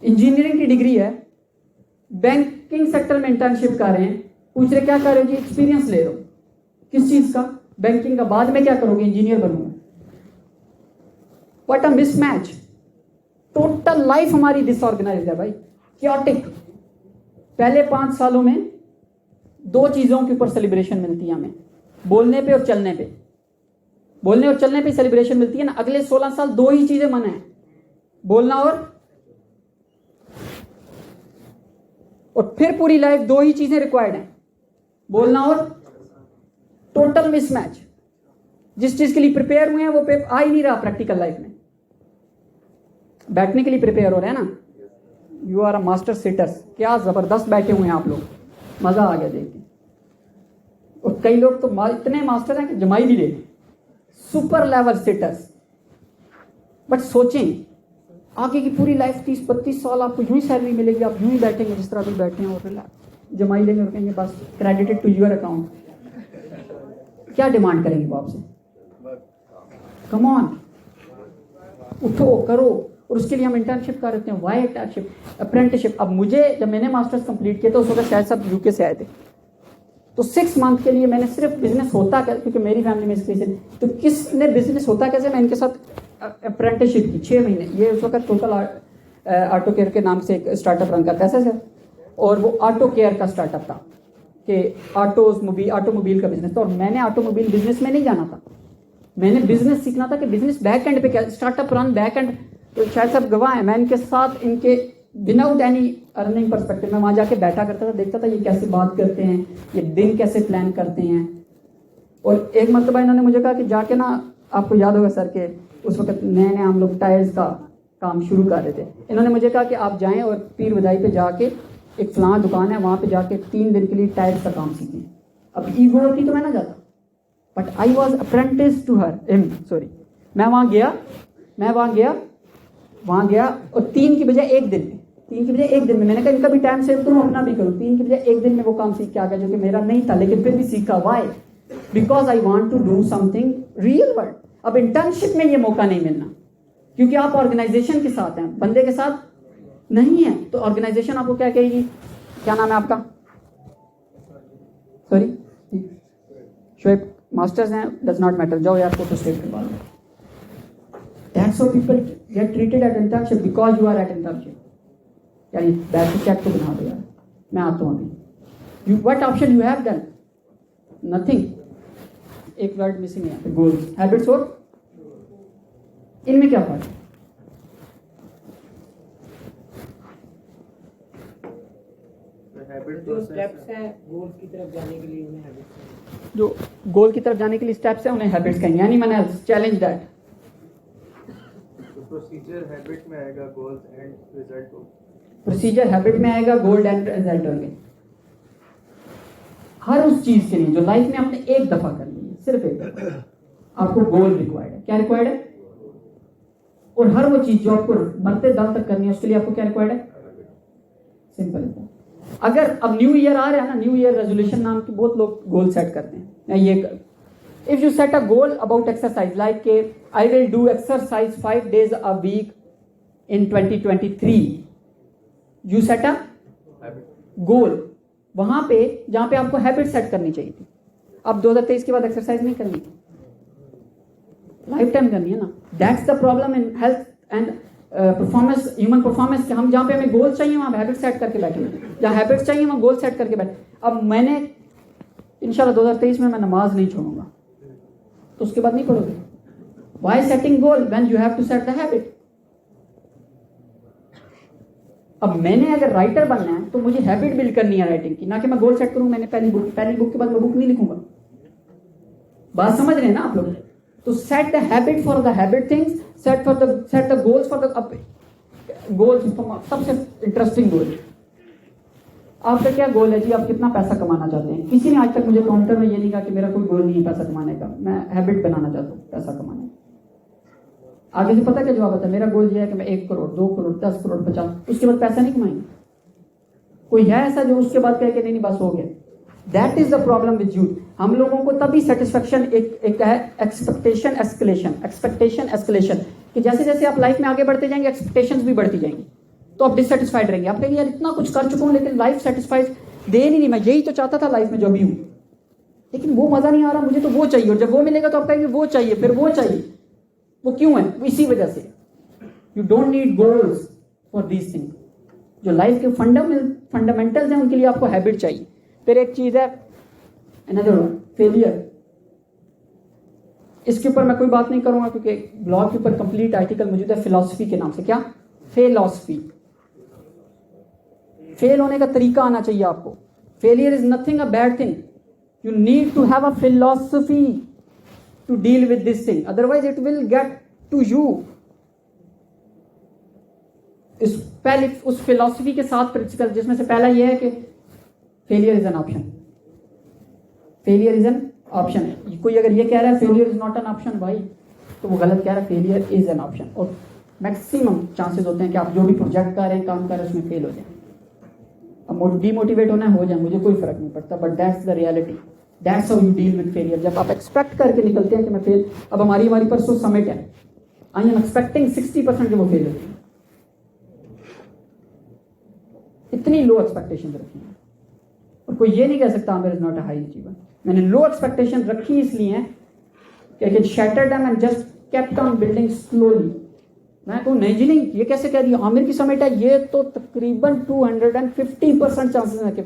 इंजीनियरिंग की डिग्री है, बैंकिंग सेक्टर में इंटर्नशिप कर रहे हैं, पूछ रहे क्या कर रहे हो जी? एक्सपीरियंस ले रहे हो। किस चीज का? बैंकिंग का। बाद में क्या करोगे? इंजीनियर बनूंगा। What a mismatch. Total life हमारी डिसऑर्गेनाइज्ड है भाई, क्योटिक। पहले 5 सालों में 2 चीजों के ऊपर सेलिब्रेशन मिलती है हमें, बोलने पे और चलने पे। बोलने और चलने पे सेलिब्रेशन मिलती है ना। अगले 16 साल 2 ही चीजें मना है, बोलना और फिर पूरी लाइफ 2 ही चीजें रिक्वायर्ड हैं, बोलना और। Total mismatch. जिस चीज के लिए प्रिपेयर हुए हैं वो आ ही नहीं रहा प्रैक्टिकल लाइफ में। बैठने के लिए प्रिपेयर हो रहे हैं ना, you are a master sitters. क्या जबरदस्त बैठे हुए हैं आप लोग, मजा आ गया देख के। और कई लोग तो इतने मास्टर हैं कि जमाई भी ले, सुपर लेवल सिटर्स। बट सोचें आगे की पूरी लाइफ 30-32 साल आपको यूं ही सैलरी मिलेगी, आप यूं ही बैठेंगे जिस तरह भी बैठे हैं, और जमाई लेंगे और कहेंगे बस क्रेडिटेड टू योर अकाउंट। क्या डिमांड करेंगे वो आपसे? कम ऑन, उठो करो। और उसके लिए हम इंटर्नशिप कर रहे हैं। Why internship? अप्रेंटिसशिप। अब मुझे जब मैंने मास्टर्स कंप्लीट किया तो उस वक्त शायद सब यूके से आए थे, तो 6 मंथ के लिए मैंने सिर्फ बिजनेस होता कैसे, क्योंकि मेरी फैमिली में इसके, तो किसने बिजनेस होता कैसे, मैं इनके साथ अप्रेंटिसशिप की 6 महीने। ये उस वक्त टोटल ऑटो केयर के नाम से एक स्टार्टअप रन करता है सर, और वो ऑटो केयर का स्टार्टअप था कि ऑटोमोबाइल का बिजनेस था। और मैंने ऑटोमोबाइल बिजनेस में नहीं जाना था, मैंने बिजनेस सीखना था कि बिजनेस बैक एंड पे क्या, स्टार्टअप रन बैक एंड। तो शायद सब गवाह है, मैं इनके साथ इनके विदाउट एनी अर्निंग परस्पेक्टिव में वहां जाके बैठा करता था, देखता था ये कैसे बात करते हैं, ये दिन कैसे प्लान करते हैं। और एक मरतबा इन्होंने मुझे कहा कि जाके ना, आपको याद होगा सर के उस वक्त नए नए हम लोग टायर्स का काम शुरू कर रहे थे, इन्होंने मुझे कहा कि आप जाएं और पीर बदाई पे जाके एक फलां दुकान है वहाँ पे जाके 3 दिन के लिए टायर्स का काम सीखें। अब ईगो होती तो मैं ना जाता, but I was apprentice to her sorry. मैं वहाँ गया और 3 की बजाय 1 दिन में मैंने कहा इनका भी टाइम सेव करूँ, अपना भी करूँ। 3 की बजाय 1 दिन में वो काम सीख के आ गया जो कि मेरा नहीं था, लेकिन फिर भी सीखा। Why? Because I want to do something real world. अब इंटर्नशिप में ये मौका नहीं मिलना, क्योंकि आप ऑर्गेनाइजेशन के साथ हैं, बंदे के साथ नहीं है। तो ऑर्गेनाइजेशन आपको क्या कहेगी? क्या नाम है आपका? सॉरी शोएब, मास्टर्स हैं, डज नॉट मैटर, जाओ यार फोटो स्टेट के बाद। That's how people get treated at internship, because you are at internship. यार ये बैक चेक तो बना दो यार, मैं आता हूँ अभी। What option you have done? Nothing. एक वर्ड मिसिंग है यहाँ पे, गोल्स, हैबिट्स। और इनमें क्या फर्क है? जो स्टेप्स हैं गोल की तरफ जाने के लिए, उन्हें हैबिट्स। जो गोल की तरफ जाने के लिए स्टेप्स हैं उन्हें हैबिट्स कहेंगे। यानी मैंने चैलेंज दैट। प्रोसीजर हैबिट में आएगा, गोल्स एंड रिजल्ट होगा। प्रोसीजर हैबिट में आएगा, गोल एंड रिजल्ट होंगे। हर उस चीज के लिए जो लाइफ में आपने एक दफा करनी है, सिर्फ एक दफा, आपको गोल रिक्वायर्ड है। क्या रिक्वायर्ड है? और हर वो चीज जो आपको मरते दम तक करनी है, उसके लिए आपको क्या रिक्वायर्ड है? सिंपल है। अगर अब न्यू ईयर आ रहा है ना, न्यू ईयर रेजोल्यूशन नाम की बहुत लोग गोल सेट करते हैं। ये if you set a goal about exercise, like के I will do exercise 5 days a week in 2023, you set a goal वहां पे जहां पे आपको हैबिट सेट करनी चाहिए थी। अब 2023 के बाद एक्सरसाइज नहीं करनी, लाइफ टाइम करनी है ना। That's the problem in health and performance, human performance के, हम जहाँ पे हमें गोल चाहिए वहाँ हैबिट सेट करके बैठे हैं, जहाँ हैबिट चाहिए वहाँ गोल सेट करके बैठे। अब मैंने इंशाल्लाह 2023 में मैं नमाज नहीं छोड़ूंगा, तो उसके बाद नहीं पढ़ोगे। Why setting goal when you have to set the habit. अब मैंने अगर राइटर बनना है तो मुझे हैबिट बिल्ड करनी है राइटिंग की, ना कि मैं गोल सेट करूँ मैंने पहली बुक के बाद मैं बुक नहीं लिखूंगा। बात समझ रहे हैं ना आप लोग? तो set the habit for the habit things, set the goals for the goals. सबसे इंटरेस्टिंग गोल, आपका क्या गोल है जी? आप कितना पैसा कमाना चाहते हैं? किसी ने आज तक मुझे काउंटर में ये नहीं कहा कि मेरा कोई गोल नहीं है पैसा कमाने का, मैं हैबिट बनाना चाहता हूँ पैसा कमाने का। आगे से पता क्या जवाब आता है? मेरा गोल ये है कि मैं 1 करोड़ 2 करोड़ 10 करोड़ 50, उसके बाद पैसा नहीं कमाएंगे। कोई है ऐसा जो उसके बाद कहे कि नहीं बस हो गया? That is the problem with youth. हम लोगों को तभी सेटिस्फेक्शन एक है एक्सपेक्टेशन एस्केलेशन, कि जैसे जैसे आप लाइफ में आगे बढ़ते जाएंगे एक्सपेक्टेशंस भी बढ़ती जाएंगी, तो आप डिससेटिस्फाइड रहेंगे। आप कहेंगे यार इतना कुछ कर चुका हूं लेकिन लाइफ सेटिस्फाइड दे नहीं, मैं यही तो चाहता था लाइफ में जो भी हूं, लेकिन वो मजा नहीं आ रहा, मुझे तो वो चाहिए। और जब वो मिलेगा तो आप कहेंगे वो चाहिए, फिर वो चाहिए। वो क्यों है? इसी वजह से। You don't need goals for these things. जो लाइफ के फंडामेंटल्स हैं उनके लिए आपको हैबिट चाहिए। फिर एक चीज है अनदर फेलियर। इसके ऊपर मैं कोई बात नहीं करूंगा क्योंकि ब्लॉग के ऊपर कंप्लीट आर्टिकल मौजूद है फिलॉसफी के नाम से। क्या? फिलॉसफी। फेल होने का तरीका आना चाहिए आपको। Failure is nothing a bad thing. You need to have a philosophy to deal with this thing, otherwise it will get to you. पहले उस फिलॉसफी के साथ प्रिंसिपल, जिसमें से पहला यह है कि failure is an option. Failure is an option है। कोई अगर ये कह रहा है failure is not an option भाई, तो वो गलत कह रहा है। Failure is an option. और मैक्सिमम चांसेस होते हैं कि आप जो भी प्रोजेक्ट कर रहे हैं, काम कर रहे हैं, उसमें फेल हो जाए। अब डिमोटिवेट होना है, हो जाए, मुझे कोई फर्क नहीं पड़ता, but that's the reality. That's how you deal with failure. जब आप एक्सपेक्ट करके निकलते हैं कि मैं फेल, अब हमारी परसों समिट है, आई एम एक्सपेक्टिंग 60% वो फेल होती है। इतनी लो एक्सपेक्टेशन रखी है, और कोई ये नहीं कह सकता मेरे is not a high achiever. मैंने लो एक्सपेक्टेशन रखी इसलिए है कि I can shatter them and just kept on building slowly. मैं कहूँ नहीं जी नहीं, ये कैसे कह दिया, आमिर की समिट है, ये तो तकरीबन 250% चांसेस है कि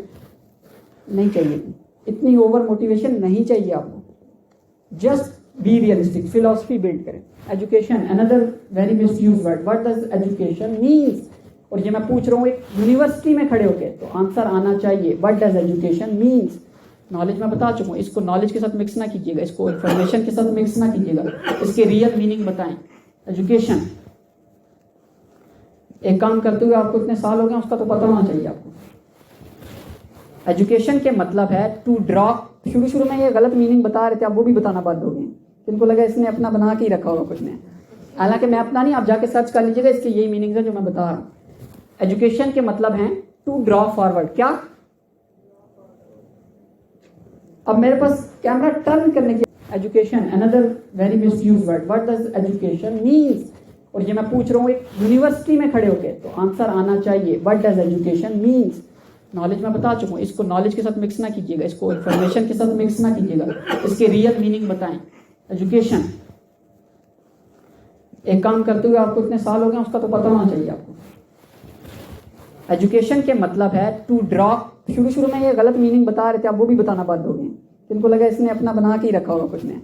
नहीं चाहिए। इतनी ओवर मोटिवेशन नहीं चाहिए आपको। Just be realistic, philosophy build करें। Education, another very misused word. What does education means? और ये मैं पूछ रहा हूँ एक यूनिवर्सिटी में खड़े होके, तो आंसर आना चाहिए what does education means. Knowledge मैं बता चुका हूँ, इसको नॉलेज के साथ मिक्स ना कीजिएगा, इसको इंफॉर्मेशन के साथ मिक्स ना कीजिएगा, इसके रियल मीनिंग बताएं। एजुकेशन, एक काम करते हुए आपको इतने साल हो गए, उसका तो पता होना चाहिए आपको। एजुकेशन के मतलब है टू ड्रॉ। शुरू में ये गलत मीनिंग बता रहे थे, आप वो भी बताना बंद हो गए। इनको लगा इसने अपना बना के ही रखा होगा कुछ ने, हालांकि मैं अपना नहीं, आप जाके सर्च कर लीजिएगा, इसके यही मीनिंग है जो मैं बता रहा हूँ। एजुकेशन के मतलब है टू ड्रॉ फॉरवर्ड। क्या? अब मेरे पास कैमरा टर्न करने की। Education, another very misused word. What does education means? और ये मैं पूछ रहा हूँ एक यूनिवर्सिटी में खड़े होके, तो आंसर आना चाहिए what does education means. Knowledge मैं बता चुका हूँ, इसको नॉलेज के साथ मिक्स ना कीजिएगा, इसको इंफॉर्मेशन के साथ मिक्स ना कीजिएगा, इसके रियल मीनिंग बताएं। एजुकेशन, एक काम करते हुए आपको इतने साल हो गए, उसका तो पता होना चाहिए आपको। एजुकेशन के मतलब है टू ड्रॉ। शुरू में ये गलत मीनिंग बता रहे थे, आप वो भी बताना बंद हो गए। इनको लगा इसने अपना बना के ही रखा होगा कुछ ने,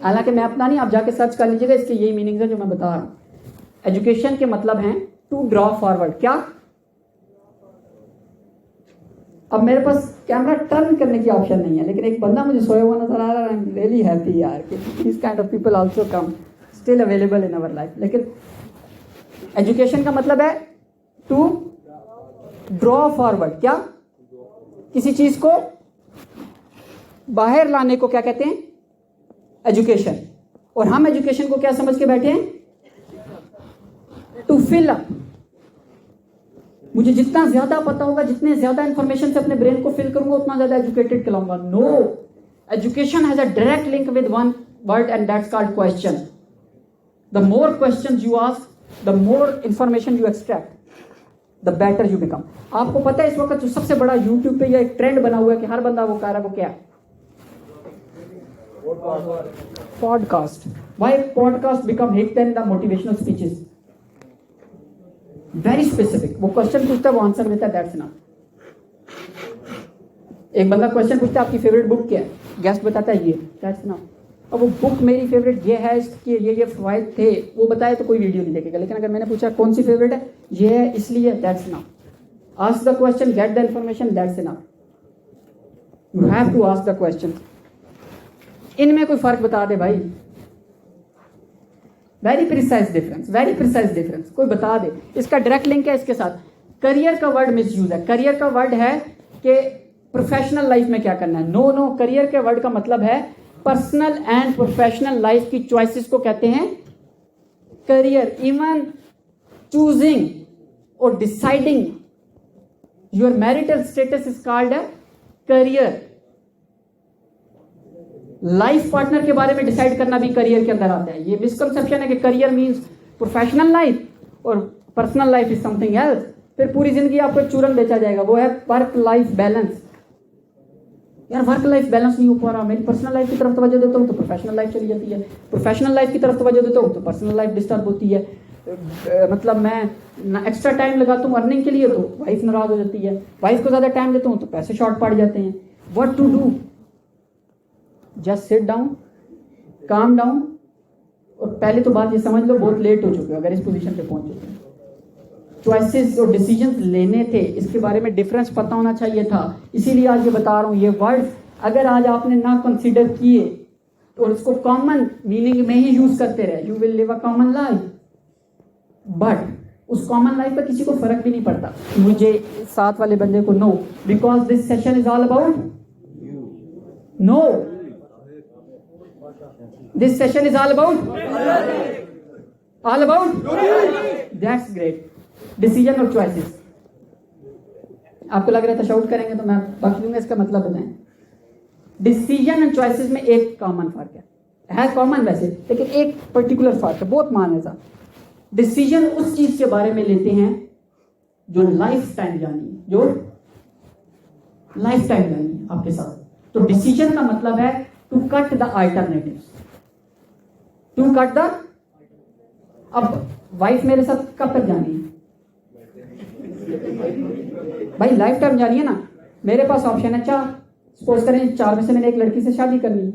हालांकि मैं अपना नहीं, आप जाके सर्च कर लीजिएगा, इसके यही मीनिंग है जो मैं बता रहा हूँ। एजुकेशन के मतलब है टू ड्रॉ फॉरवर्ड। क्या? अब मेरे पास कैमरा टर्न करने की ऑप्शन नहीं है, लेकिन एक बंदा मुझे सोया हुआ नजर आ रहा है। आई एम रियली हैप्पी यार कि this kind of people also come still available in our life. लेकिन एजुकेशन का मतलब है टू ड्रॉ फॉरवर्ड। क्या? किसी चीज को बाहर लाने को क्या कहते हैं? एजुकेशन। और हम एजुकेशन को क्या समझ के बैठे हैं? To fill up. मुझे जितना ज्यादा पता होगा, जितने ज्यादा इंफॉर्मेशन से अपने ब्रेन को फिल करूंगा, उतना ज्यादा एजुकेटेड कहलाऊंगा। No, education has a direct link with one word and that's called question. The more questions you ask, the more information you extract, the better you become. आपको पता है इस वक्त जो सबसे बड़ा यूट्यूब पे यह एक ट्रेंड बना हुआ है कि हर बंदा वो कह रहा है, वो क्या है? Podcast. Why podcast become hit then the motivational speeches? Very specific. वो क्वेश्चन पूछता है, वो आंसर देता है, दैट्स इनफ। एक बंदा क्वेश्चन पूछता है आपकी फेवरेट बुक क्या है, गेस्ट बताता है ये, दैट्स इनफ। अब वो बुक मेरी फेवरेट ये है, इसके ये फवाइद थे, वो बताए तो कोई वीडियो नहीं देखेगा। लेकिन अगर मैंने पूछा कौन सी फेवरेट है, ये है इसलिए, that's enough. Ask the question, get the information, that's enough. You have to ask the question. इनमें कोई फर्क बता दे भाई, very precise difference, very precise difference कोई बता दे। इसका डायरेक्ट लिंक है इसके साथ। करियर का वर्ड मिस यूज है। करियर का वर्ड है कि प्रोफेशनल लाइफ में क्या करना है। नो नो, करियर के वर्ड का मतलब है पर्सनल एंड प्रोफेशनल लाइफ की चॉइसेस को कहते हैं करियर। इवन चूजिंग और deciding your marital status is called a career. Life partner के बारे में डिसाइड करना भी करियर के अंदर आता है। ये मिसकंसेप्शन है कि करियर मींस प्रोफेशनल लाइफ और personal life is something else. फिर पूरी जिंदगी आपको एक चूरन बेचा जाएगा, वो है वर्क लाइफ बैलेंस। यार वर्क लाइफ बैलेंस नहीं हो पा रहा, मेरी पर्सनल लाइफ की तरफ तवज्जो देता हूँ तो प्रोफेशनल लाइफ चली जाती है, प्रोफेशनल लाइफ की तरफ तवज्जो देता हूँ तो पर्सनल लाइफ डिस्टर्ब होती है। मतलब मैं एक्स्ट्रा टाइम लगाता हूँ अर्निंग के लिए तो वाइफ नाराज हो जाती है, वाइफ को ज्यादा टाइम देता हूँ तो पैसे शॉर्ट पड़ जाते हैं। What to do? Just sit down, calm down. और पहले तो बात ये समझ लो, बहुत लेट हो चुके हो अगर इस पोजीशन पे पहुंच चुके हैं। चॉइसेस और डिसीजंस लेने थे, इसके बारे में डिफरेंस पता होना चाहिए था। इसीलिए आज ये बता रहा हूँ, ये वर्ड अगर आज आपने ना कंसीडर किए और इसको कॉमन मीनिंग में ही यूज करते रहे, you will live a common life. But उस कॉमन लाइफ पर किसी को फर्क भी नहीं पड़ता। मुझे साथ वाले बंदे को no, because this session is all about no. This session is all about that's great. Decision और choices. आपको लग रहा था शाउट करेंगे तो मैं बक दूंगा, इसका मतलब बताएं। डिसीजन एंड चॉइसेस में एक कॉमन फर्क है कॉमन वैसे, लेकिन एक पर्टिकुलर फर्क है, बहुत मान ऐसा। डिसीजन उस चीज के बारे में लेते हैं जो लाइफ टाइम जानी है, जो लाइफ टाइम जानी है आपके साथ। तो डिसीजन का मतलब है to cut the alternatives, to cut the. अब वाइफ मेरे साथ कब तक जानी है भाई? लाइफ टाइम जानी है ना। मेरे पास ऑप्शन है 4, सपोज करें 4 में से मैंने एक लड़की से शादी करनी,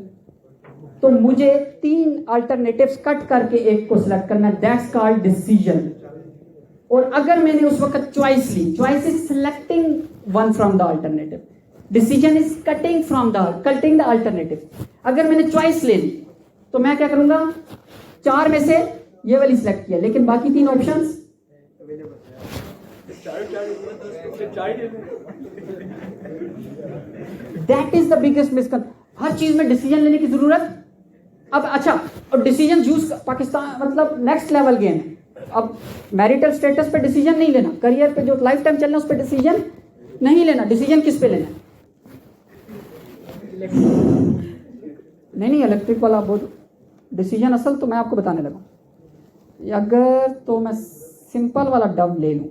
तो मुझे 3 अल्टरनेटिव्स कट करके एक को सिलेक्ट करना है, दैट्स कॉल्ड डिसीजन। और अगर मैंने उस वक्त चॉइस ली, choice is selecting one from the alternative, decision is cutting the alternative. अगर मैंने चॉइस ले ली तो मैं क्या करूंगा, 4 में से ये वाली सिलेक्ट किया, लेकिन बाकी 3 options that is the biggest misconception. हर चीज में डिसीजन लेने की जरूरत। अब अच्छा, और डिसीजन यूज पाकिस्तान मतलब नेक्स्ट लेवल गेम है। अब मैरिटल स्टेटस पे डिसीजन नहीं लेना, करियर पे जो लाइफ टाइम चलना उस पर डिसीजन नहीं लेना। डिसीजन किस पे लेना है? नहीं इलेक्ट्रिक वाला बहुत डिसीजन। असल तो मैं आपको बताने लगा, अगर तो मैं सिंपल वाला डव ले लूं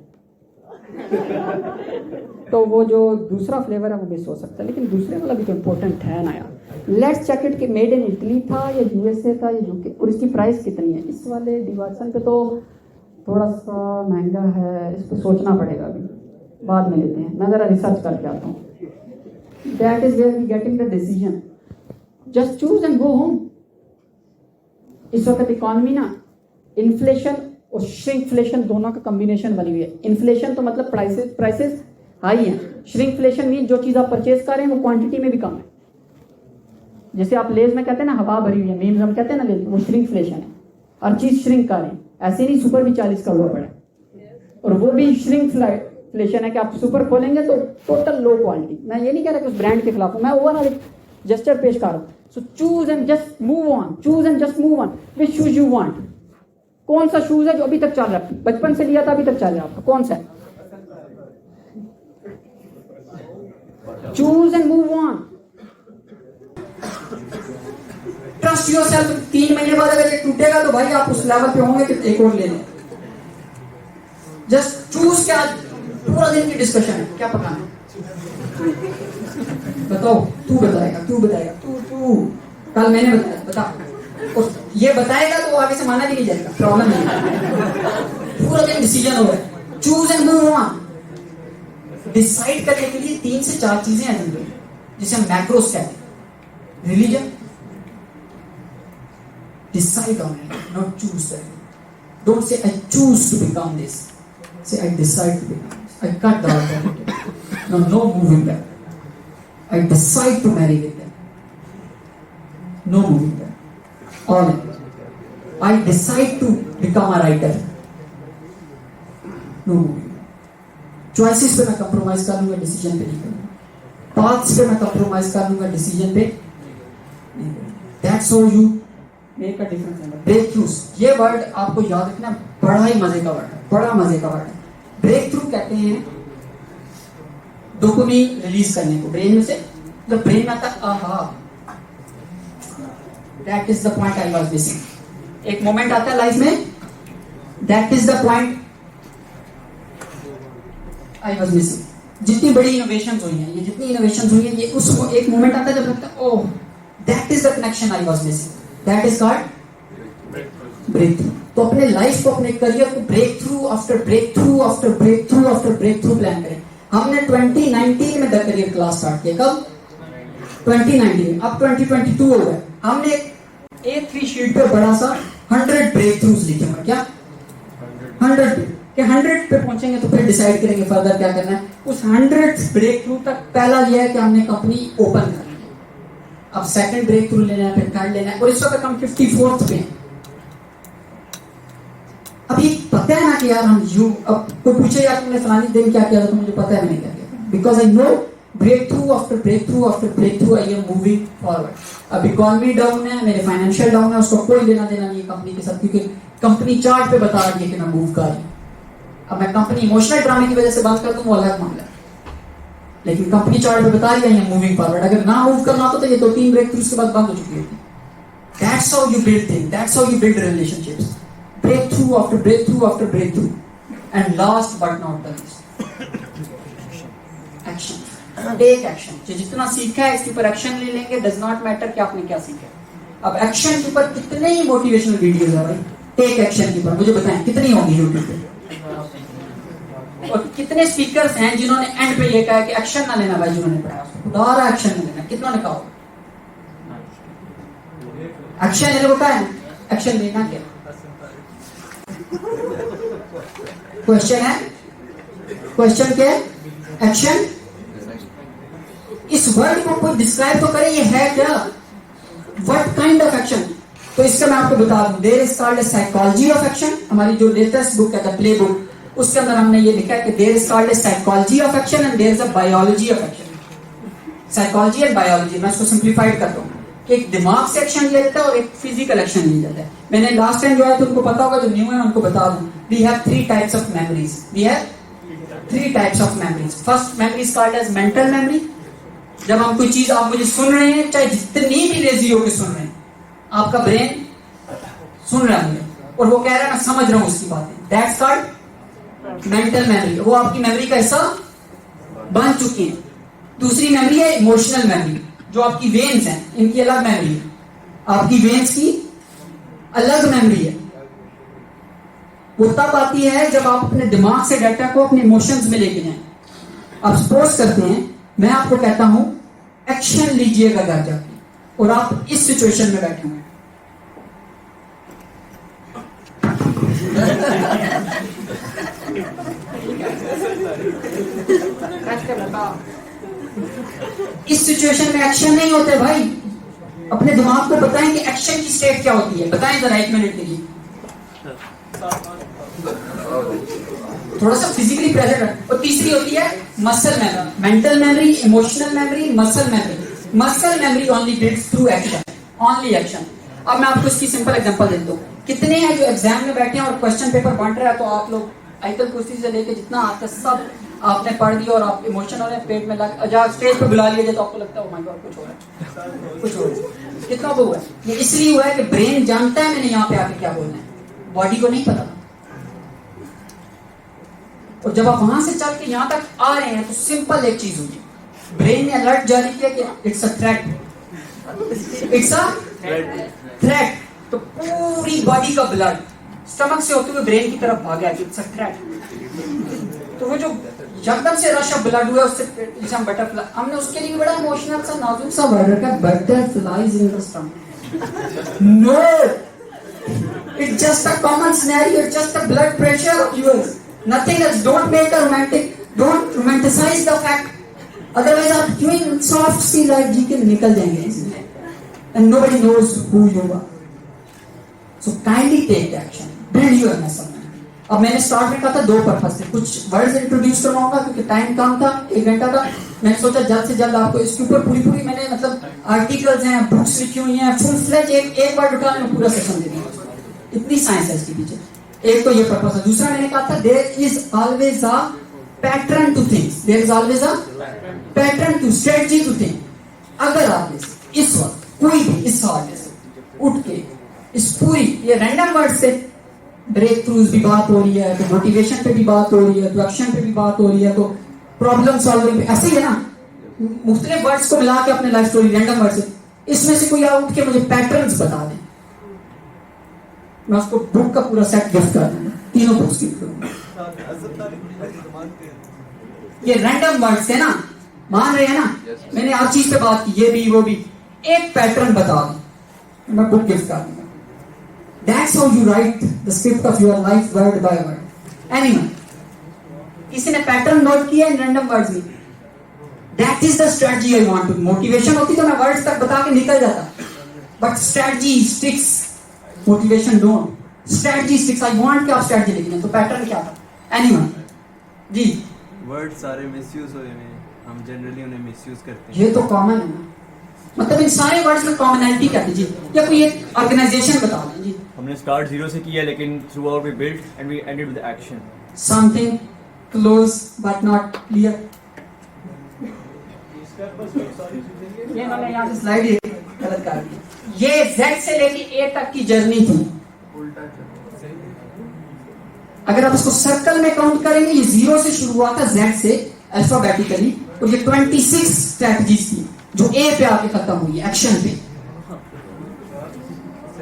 तो वो जो दूसरा फ्लेवर है वो मिस हो सकता है, लेकिन दूसरे वाला भी तो इम्पोर्टेंट है ना यार। लेट्स चेक इट कि मेड इन इटली था या यूएसए था या यूके, और इसकी प्राइस कितनी है। इस वाले डिवासन पे तो थोड़ा सा महंगा है, इस पर सोचना पड़ेगा, अभी बाद में लेते हैं। मैं ज़रा रिसर्च करके आता हूँ। That is where we getting the decision. Just choose and go home. इस वक्त इकॉनमी ना इन्फ्लेशन और श्रिंकफ्लेशन दोनों का कॉम्बिनेशन बनी हुई है। इन्फ्लेशन तो मतलब प्राइसेस हाई है, श्रिंकफ्लेशन मीन जो चीज आप परचेज कर रहे हैं वो क्वांटिटी में भी कम है। जैसे आप लेज में कहते हैं ना हवा भरी हुई है, मीम्स हम कहते हैं ना लेज, वो श्रिंकफ्लेशन है। हर चीज श्रिंक कर रहे हैं। ऐसे नहीं सुपर भी 40 का हुआ पड़ा है, और वो भी श्रिंकफ्लेशन है कि आप सुपर खोलेंगे तो टोटल लो क्वालिटी। मैं ये नहीं कह रहा कि उस ब्रांड के खिलाफ हूं, मैं ओवरऑल एक जेस्चर पेश कर रहा हूं। So choose and just move on, choose and just move on. Which shoes you want? कौन सा शूज है जो अभी तक चल रहा है, बचपन से लिया था अभी तक चल रहा है आपका, कौन सा है? Choose and move on. Trust yourself. 3 महीने बाद अगर ये टूटेगा तो भाई आप उस लेवल पे होंगे कि एक और ले लें। Just choose. क्या पूरा दिन की डिस्कशन है, क्या पकाना है बताओ? तू बताएगा, तू बताएगा, तू कल मैंने बताया, बता। और ये बताएगा तो आगे से माना भी नहीं जाएगा, प्रॉब्लम नहीं है। पूरा दिन डिसीजन हो रहा है। Choose and move on. Decide करने के लिए 3 से 4 चीजें हैं जिंदगी में, जिसे हम मैक्रोस कहते हैं। Religion, decide on it, not choose that. Don't say I choose to become this, say I decide to become this. I cut the alternative, no moving back. I decide to marry with them, no moving back, all in. I decide to become a writer, no moving back. Choices पे मैं compromise कर लूँगा, decision पे नहीं करूँगा। Paths पे मैं compromise कर लूँगा, decision पे नहीं करूँगा। That's how you make a difference. Breakthroughs, ये word आपको याद रखना, बड़ा ही मजे का word है, बड़ा मजे का word है। Breakthrough कहते हैं डोपामिन रिलीज करने को ब्रेन में से। जब ब्रेन में आता है आहा, that is the point I was missing। एक मोमेंट आता है लाइफ में, that is the point I was missing. जितनी बड़ी इनोवेशंस हुई हैं, ये जितनी इनोवेशंस हुई हैं, ये उस एक मोमेंट आता है जब लगता है oh that is the connection I was missing, that is called breakthrough. तो अपने लाइफ को, अपने करियर को breakthrough after breakthrough after breakthrough after breakthrough plan करें। हमने 2019 में द करियर क्लास स्टार्ट किया। कब? 2019 में। अब 2022 हो गया। हमने A3 शीट पे बड़ा सा 100 ब्रेक थ्रूज लिखे हैं। क्या 100 के 100 पे पहुंचेंगे तो फिर डिसाइड करेंगे फर्दर क्या करना है। उस 100 ब्रेक थ्रू तक पहला यह है कि हमने कंपनी ओपन करनी है। अब सेकंड ब्रेक थ्रू लेना है, फिर थर्ड लेना है, और इस वक्त हम 54th पे हैं। अब ये पता है ना कि यार हम अब कोई पूछे यार तुमने फलानी दिन क्या किया था, तो मुझे पता है मैंने क्या किया, because I know breakthrough after breakthrough after breakthrough I am moving forward। अब इकोनॉमी डाउन है, मेरे फाइनेंशियल डाउन है, उसको कोई लेना देना नहीं है कंपनी के साथ, क्योंकि कंपनी चार्ट पे बता रही है कि मैं मूव कर रही हूँ। अब मैं कंपनी इमोशनल ड्रामे की वजह से बंद कर दूं वो अलग मामला है, लेकिन कंपनी चार्ट पे बता रही है मूविंग फॉरवर्ड। अगर ना मूव करना होता तो ये 2-3 ब्रेक थ्रू के बाद बंद हो चुकी होती। That's how you build thing, that's how you build relationships. Breakthrough after breakthrough after breakthrough. And last but not the least, action. Take action. जो जितना सीखा है इसके ऊपर एक्शन ले लेंगे, डज नॉट मैटर कि आपने क्या सीखा। अब एक्शन के ऊपर कितने ही मोटिवेशनल वीडियोस है भाई, टेक एक्शन के ऊपर मुझे बताएं कितनी होंगी यूट्यूब पे, और कितने स्पीकर्स हैं जिन्होंने एंड पे ये कहा है कि एक्शन ना लेना भाई, जिन्होंने पढ़ाया उसको दोबारा एक्शन नहीं लेना। कितनों ने कहा एक्शन लेने को कहा है, एक्शन लेना क्या? क्वेश्चन है, क्वेश्चन क्या है? एक्शन। इस वर्ड को कोई डिस्क्राइब तो करे, ये है क्या? What kind of action? तो इसका मैं आपको बता दूं, there is called psychology of action. हमारी जो लेटेस्ट बुक है द प्ले बुक, उसके अंदर हमने ये लिखा है कि there is called psychology of action and there is a biology of action. Psychology and biology, मैं इसको सिंप्लीफाइड करता हूँ कि एक दिमाग से एक्शन लिया जाता है और एक फिजिकल एक्शन लिया जाता है। मैंने लास्ट टाइम जो है तो उनको पता होगा, जो न्यू है उनको बता दूं, we have 3 types of memories. We have 3 types of memories. First memory is called as mental memory. जब हम कोई चीज, आप मुझे सुन रहे हैं, चाहे जितनी भी लेजी होकर सुन रहे हैं, आपका ब्रेन सुन रहा है और वो कह रहा है मैं समझ रहा हूं उसकी बातें, दैट्स कॉल्ड मेंटल मेमोरी। वो आपकी मेमोरी का हिस्सा बन चुकी है। दूसरी मेमोरी है इमोशनल मेमोरी, जो आपकी वेन्स हैं, इनकी अलग मेमोरी है, आपकी वेन्स की अलग मेमोरी है। वो तब आती है जब आप अपने दिमाग से डाटा को अपने इमोशंस में लेके जाएं। आप सपोज करते हैं, मैं आपको कहता हूं एक्शन लीजिएगा घर जाके, और आप इस सिचुएशन में बैठे हुए हैं। इस सिचुएशन में एक्शन नहीं होते भाई। अपने दिमाग को बताएं कि एक्शन की स्टेट क्या होती है, बताएं जरा 1 मिनट के लिए। थोड़ा सा फिजिकली प्रेजेंट है। और तीसरी होती है muscle memory, mental memory, emotional memory, muscle memory. Muscle memory only builds through action, only action. अब मैं आपको इसकी सिंपल एग्जांपल देता हूँ। कितने हैं जो एग्जाम में बैठे हैं और क्वेश्चन पेपर बांट रहा है, तो आप लोग आयतल कुर्सी से लेके जितना आता है सब आपने पढ़ दिया और आप इमोशनल है, पेट में लग जब स्टेज पे बुला लिया जाए तो आपको लगता है ओह माय गॉड कुछ हो रहा है, कुछ हो रहा है। कितना को हुआ है? ये इसलिए हुआ है कि ब्रेन जानता है मैंने यहाँ पे आके क्या बोलना है, बॉडी को नहीं पता। और जब आप वहां से चल के यहां तक आ रहे हैं तो सिंपल एक चीज हुई, ब्रेन ने अलर्ट जारी किया कि it's a threat, it's a threat. तो पूरी बॉडी का ब्लड स्टमक से होते हुए ब्रेन की तरफ भागा कि इट्स अ थ्रेट। तो वो जो एकदम से रश ऑफ ब्लड हुआ उससे जैसे हम बटरफ्लाई, हमने उसके लिए बड़ा इमोशनल सा नाजुक सा वर्ड रखा, butterflies in the stomach. No, it's just a common scenario, it's just a blood pressure of yours, nothing else. Don't make a romantic, don't romanticize the fact, otherwise आप क्यों इन सॉफ्ट सी life जी के निकल जाएंगे इसमें, and nobody knows who you are. So kindly take action, build your muscle. अब मैंने start में कहा था 2 पर्पस से, कुछ वर्ड्स इंट्रोड्यूस करवाऊंगा क्योंकि टाइम कम था, 1 घंटा था। मैंने सोचा जल्द से जल्द आपको इसके ऊपर पूरी मैंने मतलब आर्टिकल्स हैं, बुक्स लिखी हुई हैं, फुल फ्लेज एक वर्ड उठाने में पूरा सेशन दे दिया, इतनी साइंस है इसके पीछे। एक तो ये पर्पस है। दूसरा मैंने कहा था there is always a pattern to things, there is always a pattern to strategy to think. अगर आप इस वक्त कोई भी इस हवाले से उठ के इस पूरी ये रैंडम वर्ड से ब्रेक थ्रूज भी बात हो रही है, तो मोटिवेशन पे भी बात हो रही है, तो एक्शन पे भी बात हो रही है, तो प्रॉब्लम सॉल्विंग पे, ऐसे ही है ना, मुख्तलिफ वर्ड्स को मिला के अपने लाइफ स्टोरी रैंडम वर्ड से, इसमें से कोई उठ के मुझे पैटर्न्स बता दें, मैं उसको बुक का पूरा सेट गिफ्ट कर दूंगा, 3 बुक्स गिफ्ट करूंगा। ये रैंडम वर्ड्स है ना, मान रहे हैं ना, मैंने हर चीज पे बात की, ये भी वो भी, एक पैटर्न बता दें, मैं बुक गिफ्ट कर दूंगा। That's how you write the script of your life word by word. Anyone? किसी ने पैटर्न नोट किया इन रैंडम वर्ड्स में? That is the strategy I want to. Motivation होती तो मैं वर्ड्स तक बता के निकल जाता, but strategy sticks, motivation don't. Strategy sticks. I want कि आप strategy लिखें, तो पैटर्न क्या था? Anyone? जी। वर्ड सारे मिसयूज हुए हैं, हम जनरली उन्हें मिसयूज करते हैं। ये तो कॉमन है ना, मतलब इन सारे वर्ड्स में कॉमनैलिटी क्या दीजिए, या कोई एक ऑर्गेनाइजेशन बता दें जी। हमने स्टार्ट 0 से किया, लेकिन throughout we build and we ended with action. Something close but not clear. ये मैंने यहाँ से स्लाइड गलत कर दी। ये Z से लेके A तक की जर्नी थी। अगर आप इसको सर्कल में काउंट करेंगे, ये 0 से शुरू हुआ था Z से अल्फाबेटिकली, और ये 26 स्ट्रेटजीज थी जो A पे आके खत्म हुई है, एक्शन पे।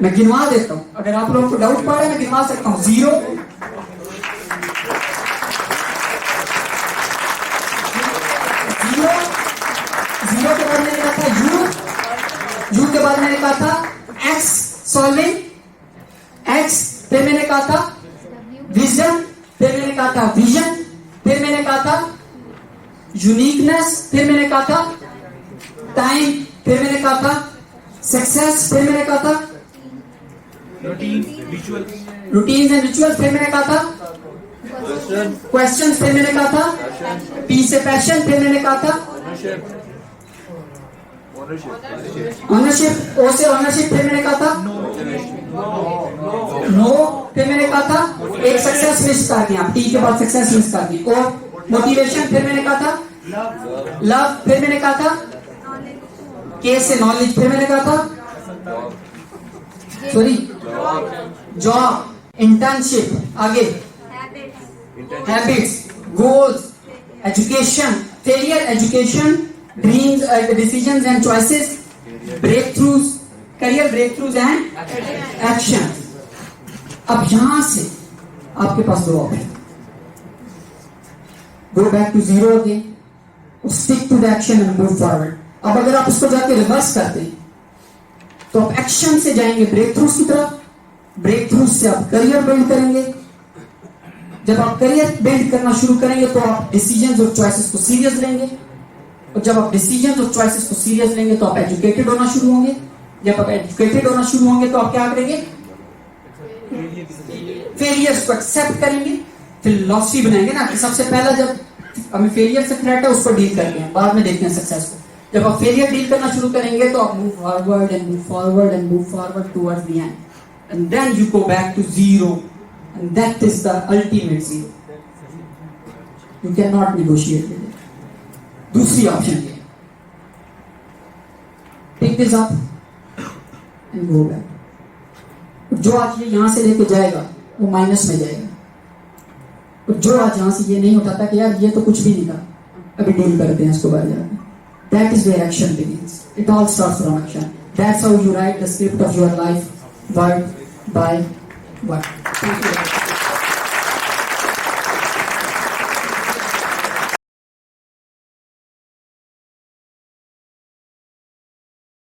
मैं गिनवा देता हूं, अगर आप लोगों को डाउट पड़ रहा है मैं गिनवा सकता हूं। 0 के बाद मैंने कहा था यू के बाद मैंने कहा था एक्स सॉल्विंग, एक्स फिर मैंने कहा था विजन, फिर मैंने कहा था विजन, फिर मैंने कहा था यूनिकनेस, फिर मैंने कहा था टाइम, फिर मैंने कहा था सक्सेस, फिर मैंने कहा था रूटीन्स एंड रिचुअल्स, फिर मैंने कहा था क्वेश्चंस, फिर मैंने कहा था पी से पैशन, फिर मैंने कहा था ऑनरशिप, ओ से ऑनरशिप, फिर मैंने कहा था नो, फिर मैंने कहा था एक सक्सेस मिस कर दिया, टी के बाद सक्सेस मिस कर दी, और मोटिवेशन, फिर मैंने कहा था लव, फिर मैंने कहा था के से नॉलेज, फिर मैंने कहा था सॉरी जॉब, इंटर्नशिप, आगे habits, goals, education, failure, education, dreams, decisions and choices, breakthroughs, career breakthroughs and action. अब यहां से आपके पास 2 option, go back to 0 again, stick to the action and move forward. अब अगर आप उसको जाके रिवर्स करते हैं तो आप एक्शन से जाएंगे ब्रेक थ्रूज की तरफ, ब्रेक थ्रूज से आप करियर बिल्ड करेंगे। जब आप करियर बिल्ड करना शुरू करेंगे तो आप डिसीजंस और चॉइसेस को सीरियस लेंगे, और जब आप डिसीजंस और चॉइसेस को सीरियस लेंगे तो आप एजुकेटेड होना शुरू होंगे। जब आप एजुकेटेड होना शुरू होंगे तो आप क्या करेंगे, फेलियर्स को एक्सेप्ट करेंगे, फिलॉसफी बनाएंगे ना कि सबसे पहला जब हमें फेलियर से थ्रेट है उसको डील करते हैं, बाद में देखते हैं सक्सेस को। जब आप फेलियर डील करना शुरू करेंगे तो आप move forward and move forward and move forward towards the end, and then you go back to 0, and that is the ultimate 0. You can not negotiate with it. दूसरी option ये, take this up and go back. जो आज ये यहां से लेके जाएगा वो माइनस में जाएगा, और जो आज यहां से ये नहीं उठाता कि यार ये तो कुछ भी नहीं था, अभी डील करते हैं इसको बाहर जाकर. That is where action begins. It all starts from action. That's how you write the script of your life, word by word. Thank you.